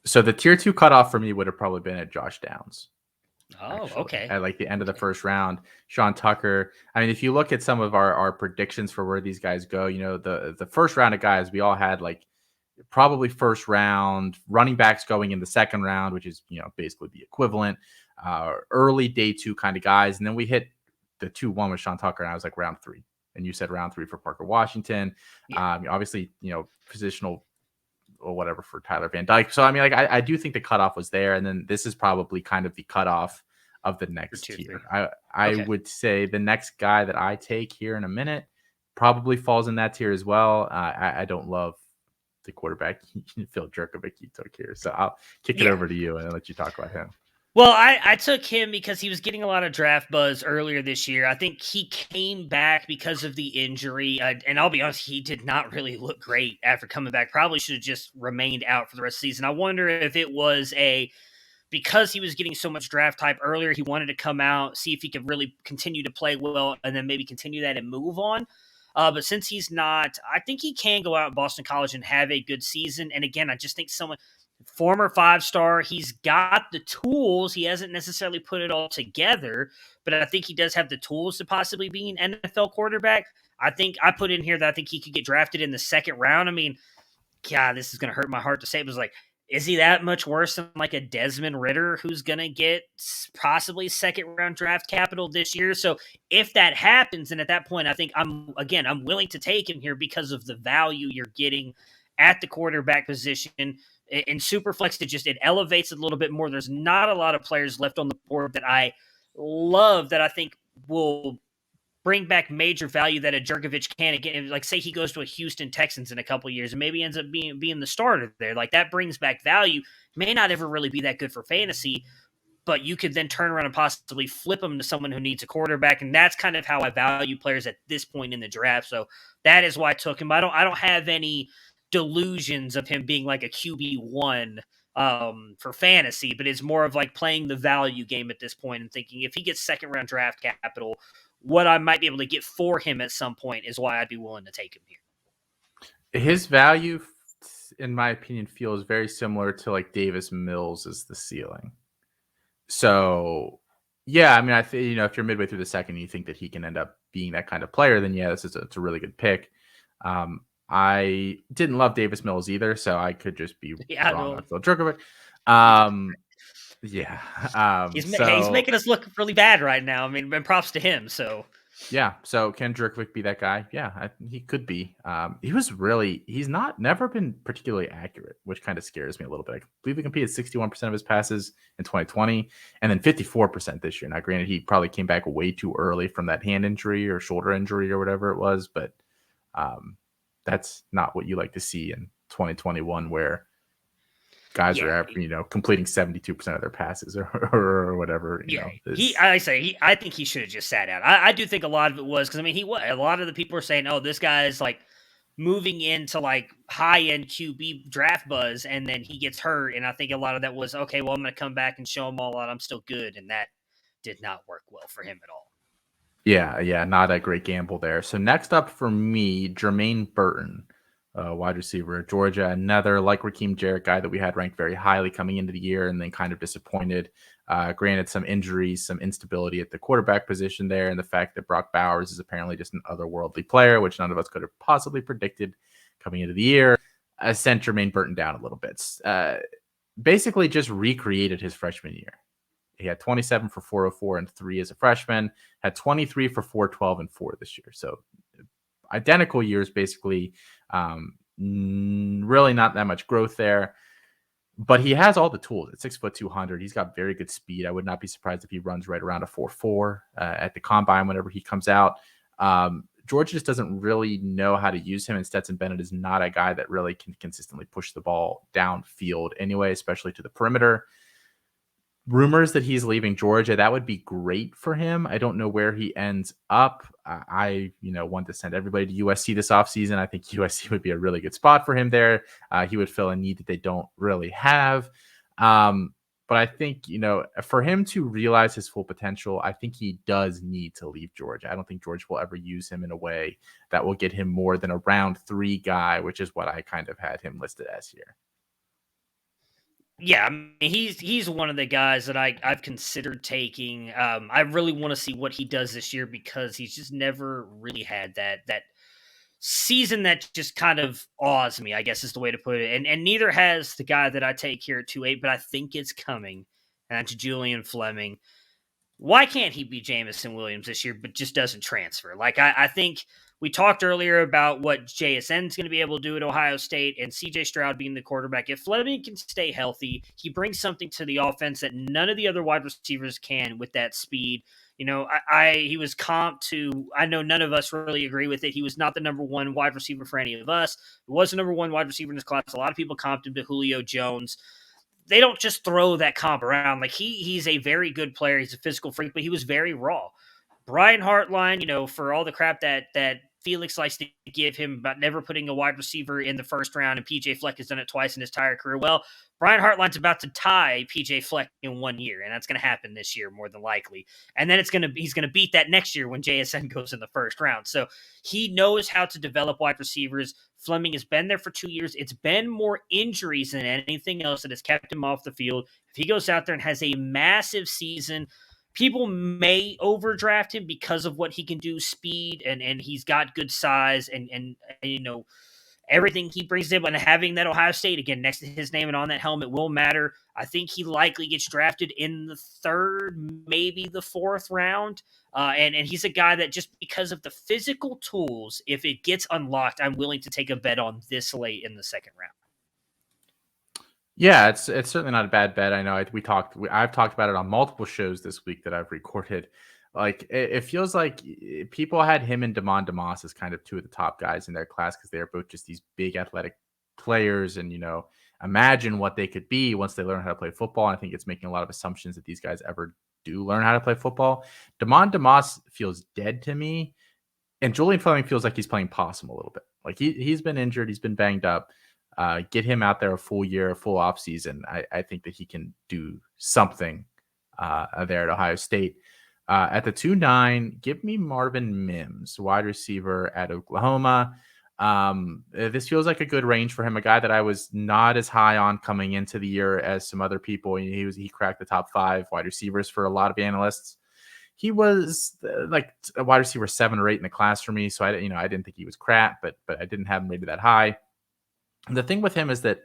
So the tier 2 cutoff for me would have probably been at Josh Downs. Oh, actually, okay. At like the end of the first round, Sean Tucker. I mean, if you look at some of our predictions for where these guys go, the first round of guys, we all had like probably first round running backs going in the second round, which is, basically the equivalent, early day 2 kind of guys. And then we hit the 2-1 with Sean Tucker, and I was like round 3. And you said round 3 for Parker Washington. Yeah. Obviously, positional or whatever for Tyler Van Dyke. So, I mean, like, I do think the cutoff was there. And then this is probably kind of the cutoff of the next tier. I would say the next guy that I take here in a minute probably falls in that tier as well. I don't love the quarterback, Phil Jurkovec, you took here. So I'll kick it over to you and let you talk about him. Well, I took him because he was getting a lot of draft buzz earlier this year. I think he came back because of the injury. And I'll be honest, he did not really look great after coming back. Probably should have just remained out for the rest of the season. I wonder if it was because he was getting so much draft hype earlier, he wanted to come out, see if he could really continue to play well, and then maybe continue that and move on. But since he's not, I think he can go out in Boston College and have a good season. And again, I just think former 5-star, he's got the tools. He hasn't necessarily put it all together, but I think he does have the tools to possibly be an NFL quarterback. I think I put in here that I think he could get drafted in the second round. I mean, God, this is going to hurt my heart to say, but it's like, is he that much worse than like a Desmond Ridder who's going to get possibly second round draft capital this year? So if that happens, and at that point, I think I'm willing to take him here because of the value you're getting at the quarterback position. In Superflex, it elevates it a little bit more. There's not a lot of players left on the board that I love that I think will bring back major value that a Jurkovec can. Again, like say he goes to a Houston Texans in a couple of years and maybe ends up being the starter there. Like that brings back value. May not ever really be that good for fantasy, but you could then turn around and possibly flip him to someone who needs a quarterback. And that's kind of how I value players at this point in the draft. So that is why I took him. I don't have any delusions of him being like a QB1 for fantasy, but it's more of like playing the value game at this point and thinking if he gets second round draft capital, what I might be able to get for him at some point is why I'd be willing to take him here. His value, in my opinion, feels very similar to like Davis Mills as the ceiling. So, yeah, I mean, I think, if you're midway through the second, you think that he can end up being that kind of player, then yeah, it's a really good pick. I didn't love Davis Mills either, so I could just be Yeah, wrong well, on Phil Jurkovec. Yeah. he's So making us look really bad right now. I mean, and props to him. So yeah. So can Jurkovec be that guy? Yeah, he could be. He's never been particularly accurate, which kind of scares me a little bit. I believe he completed 61% of his passes in 2020 and then 54% this year. Now, granted, he probably came back way too early from that hand injury or shoulder injury or whatever it was, but um, that's not what you like to see in 2021, where guys yeah, are, completing 72% of their passes or whatever, yeah. is. I think he should have just sat out. I do think a lot of it was because I mean a lot of the people are saying, oh, this guy is like moving into like high end QB draft buzz, and then he gets hurt, and I think a lot of that was okay. Well, I'm going to come back and show him all that I'm still good, and that did not work well for him at all. Yeah, not a great gamble there. So next up for me, Jermaine Burton, wide receiver at Georgia, another like Rakim Jarrett guy that we had ranked very highly coming into the year and then kind of disappointed. Granted, some injuries, some instability at the quarterback position there, and the fact that Brock Bowers is apparently just an otherworldly player, which none of us could have possibly predicted coming into the year, sent Jermaine Burton down a little bit. Basically just recreated his freshman year. He had 27 for 404 and 3 as a freshman, had 23 for 412 and 4 this year. So identical years, basically. Really not that much growth there. But he has all the tools. At 6'2", 200, he's got very good speed. I would not be surprised if he runs right around a 4.4 at the combine whenever he comes out. Georgia just doesn't really know how to use him, and Stetson Bennett is not a guy that really can consistently push the ball downfield anyway, especially to the perimeter. Rumors that he's leaving Georgia, that would be great for him. I don't know where he ends up. I want to send everybody to USC this offseason. I think USC would be a really good spot for him there. He would fill a need that they don't really have. But I think, for him to realize his full potential, I think he does need to leave Georgia. I don't think Georgia will ever use him in a way that will get him more than a round 3 guy, which is what I kind of had him listed as here. Yeah, I mean, he's one of the guys that I've considered taking. I really want to see what he does this year because he's just never really had that season that just kind of awes me, I guess is the way to put it. And neither has the guy that I take here at 2.8, but I think it's coming. And that's Julian Fleming. Why can't he be Jamison Williams this year, but just doesn't transfer? Like, I think we talked earlier about what JSN's going to be able to do at Ohio State and CJ Stroud being the quarterback. If Fleming can stay healthy, he brings something to the offense that none of the other wide receivers can with that speed. He was comped to, I know none of us really agree with it. He was not the number one wide receiver for any of us. He was the number one wide receiver in his class. A lot of people comped him to Julio Jones. They don't just throw that comp around. Like he's a very good player. He's a physical freak, but he was very raw. Brian Hartline, for all the crap that Felix likes to give him about never putting a wide receiver in the first round, and PJ Fleck has done it twice in his entire career. Well, Brian Hartline's about to tie PJ Fleck in 1 year, and that's going to happen this year more than likely. And then he's going to beat that next year when JSN goes in the first round. So he knows how to develop wide receivers. Fleming has been there for 2 years. It's been more injuries than anything else that has kept him off the field. If he goes out there and has a massive season, people may overdraft him because of what he can do, speed, and he's got good size and everything he brings in. And having that Ohio State again next to his name and on that helmet will matter. I think he likely gets drafted in the 3rd, maybe the 4th round. And he's a guy that just because of the physical tools, if it gets unlocked, I'm willing to take a bet on this late in the 2nd round. Yeah, it's certainly not a bad bet. I know I've talked about it on multiple shows this week that I've recorded. Like it feels like people had him and Damon DeMoss as kind of 2 of the top guys in their class because they are both just these big athletic players, and imagine what they could be once they learn how to play football. And I think it's making a lot of assumptions that these guys ever do learn how to play football. Damon DeMoss feels dead to me, and Julian Fleming feels like he's playing possum a little bit. Like he's been injured, he's been banged up. Get him out there a full year, a full off season. I think that he can do something there at Ohio State. At the 2.9, give me Marvin Mims, wide receiver at Oklahoma. This feels like a good range for him. A guy that I was not as high on coming into the year as some other people. He cracked the top 5 wide receivers for a lot of analysts. He was like a wide receiver 7 or 8 in the class for me. So I didn't think he was crap, but I didn't have him rated that high. And the thing with him is that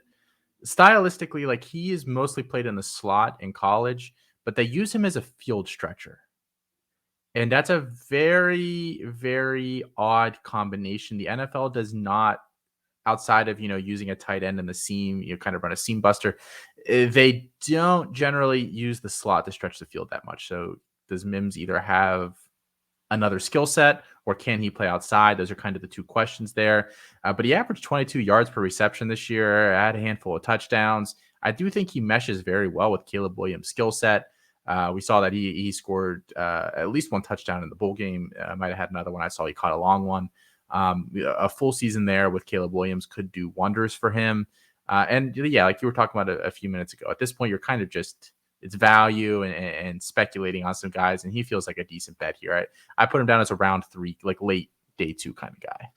stylistically, like, he is mostly played in the slot in college, but they use him as a field stretcher. And that's a very, very odd combination. The NFL does not, outside of, using a tight end in the seam, kind of run a seam buster. They don't generally use the slot to stretch the field that much. So does Mims either have another skill set or can he play outside? Those are kind of the two questions there. But he averaged 22 yards per reception this year, had a handful of touchdowns. I do think he meshes very well with Caleb Williams' skill set. We saw that he scored at least one touchdown in the bowl game. Might have had another one. I saw he caught a long one. A full season there with Caleb Williams could do wonders for him. And yeah, like you were talking about a few minutes ago, at this point, you're kind of just, it's value and speculating on some guys. And he feels like a decent bet here. I put him down as a round 3, like late day 2 kind of guy.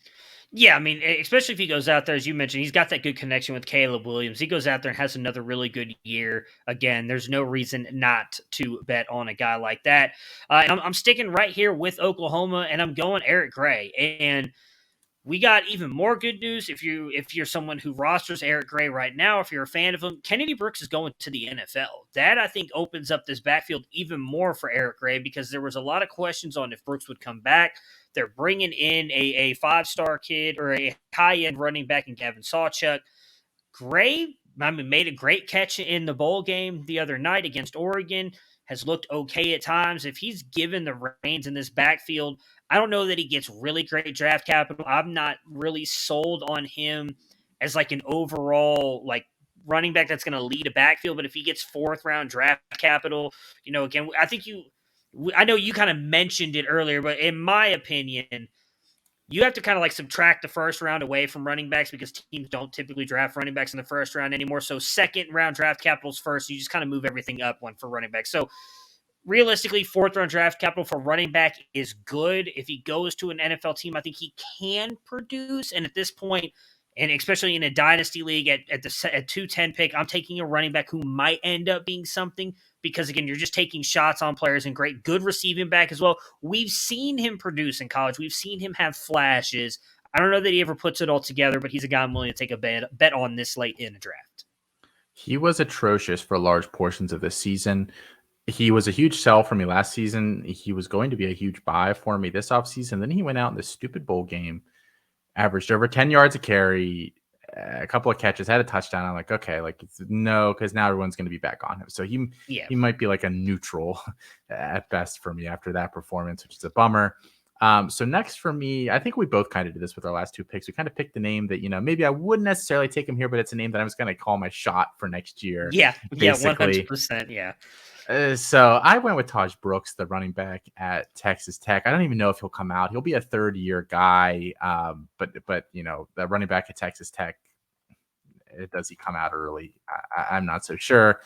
Yeah, I mean, especially if he goes out there, as you mentioned, he's got that good connection with Caleb Williams. He goes out there and has another really good year. Again, there's no reason not to bet on a guy like that. I'm sticking right here with Oklahoma, and I'm going Eric Gray. And we got even more good news if you're someone who rosters Eric Gray right now. If you're a fan of him, Kennedy Brooks is going to the NFL. That, I think, opens up this backfield even more for Eric Gray, because there was a lot of questions on if Brooks would come back. They're bringing in a 5-star kid or a high-end running back in Gavin Sawchuk. Gray, made a great catch in the bowl game the other night against Oregon, has looked okay at times. If he's given the reins in this backfield, I don't know that he gets really great draft capital. I'm not really sold on him as like an overall like running back that's going to lead a backfield. But if he gets 4th-round draft capital, again, I know you kind of mentioned it earlier, but in my opinion, you have to kind of like subtract the 1st round away from running backs, because teams don't typically draft running backs in the 1st round anymore. So 2nd-round draft capitals first. You just kind of move everything up one for running back. So realistically, 4th-round draft capital for running back is good. If he goes to an NFL team, I think he can produce. And at this point, and especially in a dynasty league at 210 pick, I'm taking a running back who might end up being something, because again, you're just taking shots on players, and good receiving back as well. We've seen him produce in college. We've seen him have flashes. I don't know that he ever puts it all together, but he's a guy I'm willing to take a bet on this late in the draft. He was atrocious for large portions of this season. He was a huge sell for me last season. He was going to be a huge buy for me this offseason. Then he went out in this stupid bowl game, averaged over 10 yards a carry, a couple of catches, had a touchdown. I'm like, okay, like, no, because now everyone's going to be back on him. So he might be like a neutral at best for me after that performance, which is a bummer. So next for me, I think we both kind of did this with our last 2 picks. We kind of picked the name that, maybe I wouldn't necessarily take him here, but it's a name that I'm just going to call my shot for next year. Yeah, 100%, yeah. So I went with Tahj Brooks, the running back at Texas Tech. I don't even know if he'll come out. He'll be a 3rd-year guy, but the running back at Texas Tech, does he come out early? I'm not so sure.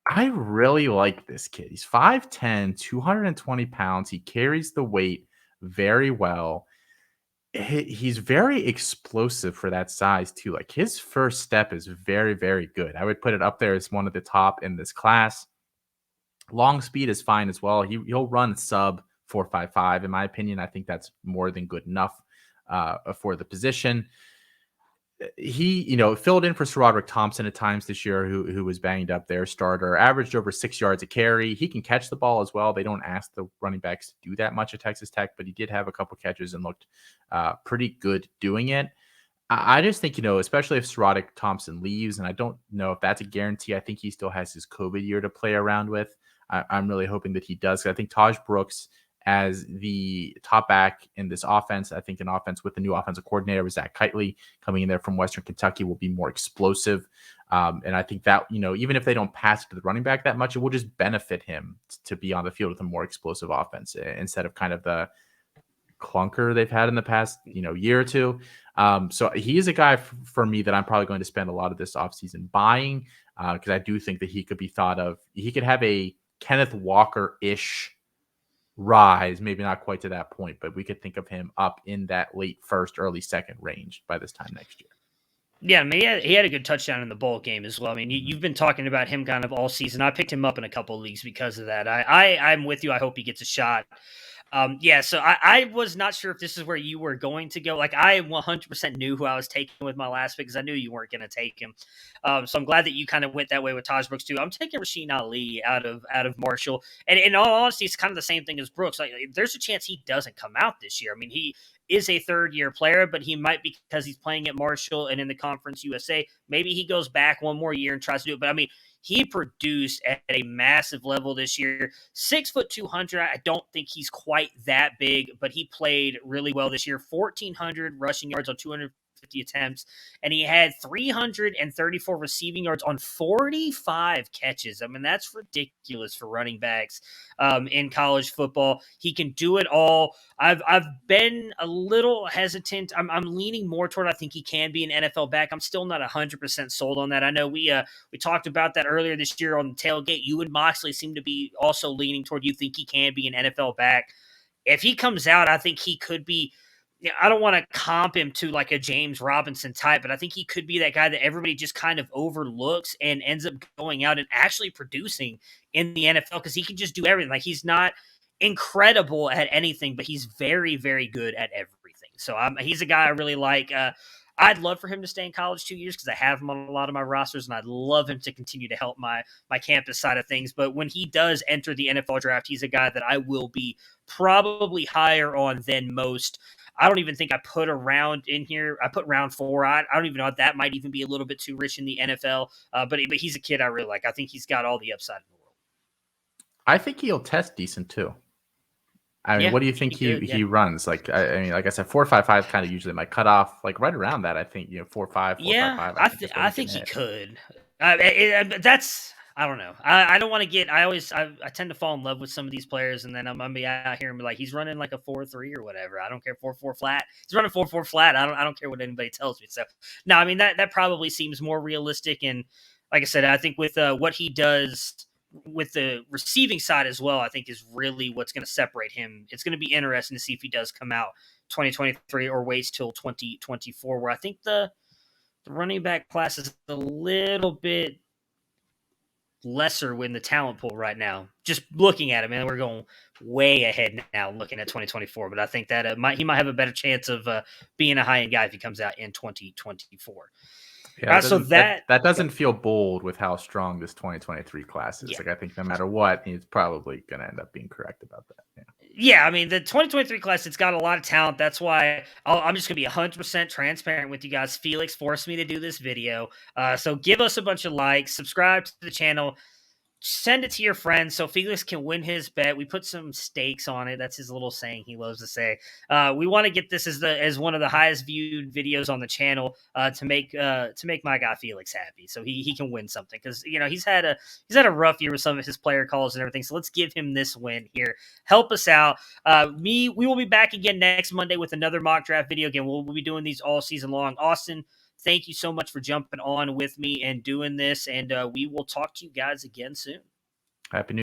I really like this kid. He's 5'10", 220 pounds. He carries the weight very well. He's very explosive for that size too. Like, his first step is very, very good. I would put it up there as one of the top in this class. Long speed is fine as well. He'll run sub 4.55 in my opinion. I think that's more than good enough for the position. He, filled in for Stroud Thompson at times this year, who was banged up there. Starter, averaged over 6 yards a carry. He can catch the ball as well. They don't ask the running backs to do that much at Texas Tech, but he did have a couple catches and looked pretty good doing it. I just think, especially if Stroud Thompson leaves, and I don't know if that's a guarantee. I think he still has his COVID year to play around with. I'm really hoping that he does. I think Tahj Brooks as the top back in this offense, I think an offense with the new offensive coordinator with Zach Kitely coming in there from Western Kentucky will be more explosive. And I think that, even if they don't pass it to the running back that much, it will just benefit him to be on the field with a more explosive offense instead of kind of the clunker they've had in the past, year or two. So he is a guy for me that I'm probably going to spend a lot of this offseason buying, because I do think that he could be thought of. He could have a Kenneth Walker-ish rise, maybe not quite to that point, but we could think of him up in that late first, early second range by this time next year. Yeah, I mean, he had a good touchdown in the bowl game as well. I mean, you've been talking about him kind of all season. I picked him up in a couple of leagues because of that. I'm with you. I hope he gets a shot. Yeah, so I was not sure if this is where you were going to go. Like, I 100% knew who I was taking with my last pick because I knew you weren't going to take him. So I'm glad that you kind of went that way with Tahj Brooks too. I'm taking Rasheen Ali out of Marshall, and in all honesty, it's kind of the same thing as Brooks. Like, there's a chance he doesn't come out this year. I mean, he is a third-year player, but he might be because he's playing at Marshall and in the Conference USA. Maybe he goes back one more year and tries to do it. But I mean, he produced at a massive level this year. 6'2", 200. I don't think he's quite that big, but he played really well this year. 1,400 rushing yards on 250 attempts, and he had 334 receiving yards on 45 catches. I mean, that's ridiculous for running backs in college football. He can do it all. I've been a little hesitant. I'm leaning more toward I think he can be an NFL back. I'm still not 100% sold on that. I know we talked about that earlier this year on the tailgate. You and Moxley seem to be also leaning toward you think he can be an NFL back. If he comes out, I think he could be. I don't want to comp him to like a James Robinson type, but I think he could be that guy that everybody just kind of overlooks and ends up going out and actually producing in the NFL because he can just do everything. Like, he's not incredible at anything, but he's very, very good at everything. So he's a guy I really like. I'd love for him to stay in college 2 years because I have him on a lot of my rosters, and I'd love him to continue to help my campus side of things. But when he does enter the NFL draft, he's a guy that I will be probably higher on than most. I don't even think I put a round in here. I put round 4. I don't even know if that might even be a little bit too rich in the NFL. But he's a kid I really like. I think he's got all the upside in the world. I think he'll test decent too. I mean, Yeah, what do you think he runs? Like, I mean, like I said, 4.55 is kind of usually my cutoff. Like right around that, I think 4.5, 4.55. Yeah, I think he could. That's I don't know. I don't want to get. I tend to fall in love with some of these players, and then I'm gonna be out here and be like, he's running like a 4.3 or whatever. I don't care, 4.4 flat. He's running 4.4 flat. I don't care what anybody tells me. So no, I mean that probably seems more realistic. And like I said, I think with what he does with the receiving side as well, I think is really what's going to separate him. It's going to be interesting to see if he does come out 2023 or waits till 2024, where I think the running back class is a little bit lesser in the talent pool right now. Just looking at him, and we're going way ahead now looking at 2024. But I think that he might have a better chance of being a high-end guy if he comes out in 2024. Yeah, that doesn't feel bold with how strong this 2023 class is. Yeah. Like, I think no matter what, he's probably going to end up being correct about that. Yeah, I mean, the 2023 class, it's got a lot of talent. That's why I'm just going to be 100% transparent with you guys. Felix forced me to do this video. So give us a bunch of likes, subscribe to the channel, send it to your friends so Felix can win his bet. We put some stakes on it. That's his little saying he loves to say. We want to get this as one of the highest viewed videos on the channel to make my guy Felix happy, so he can win something because he's had a rough year with some of his player calls and everything. So let's give him this win here. Help us out. We will be back again next Monday with another mock draft video. Again, we'll be doing these all season long. Austin, thank you so much for jumping on with me and doing this, and we will talk to you guys again soon. Happy New Year.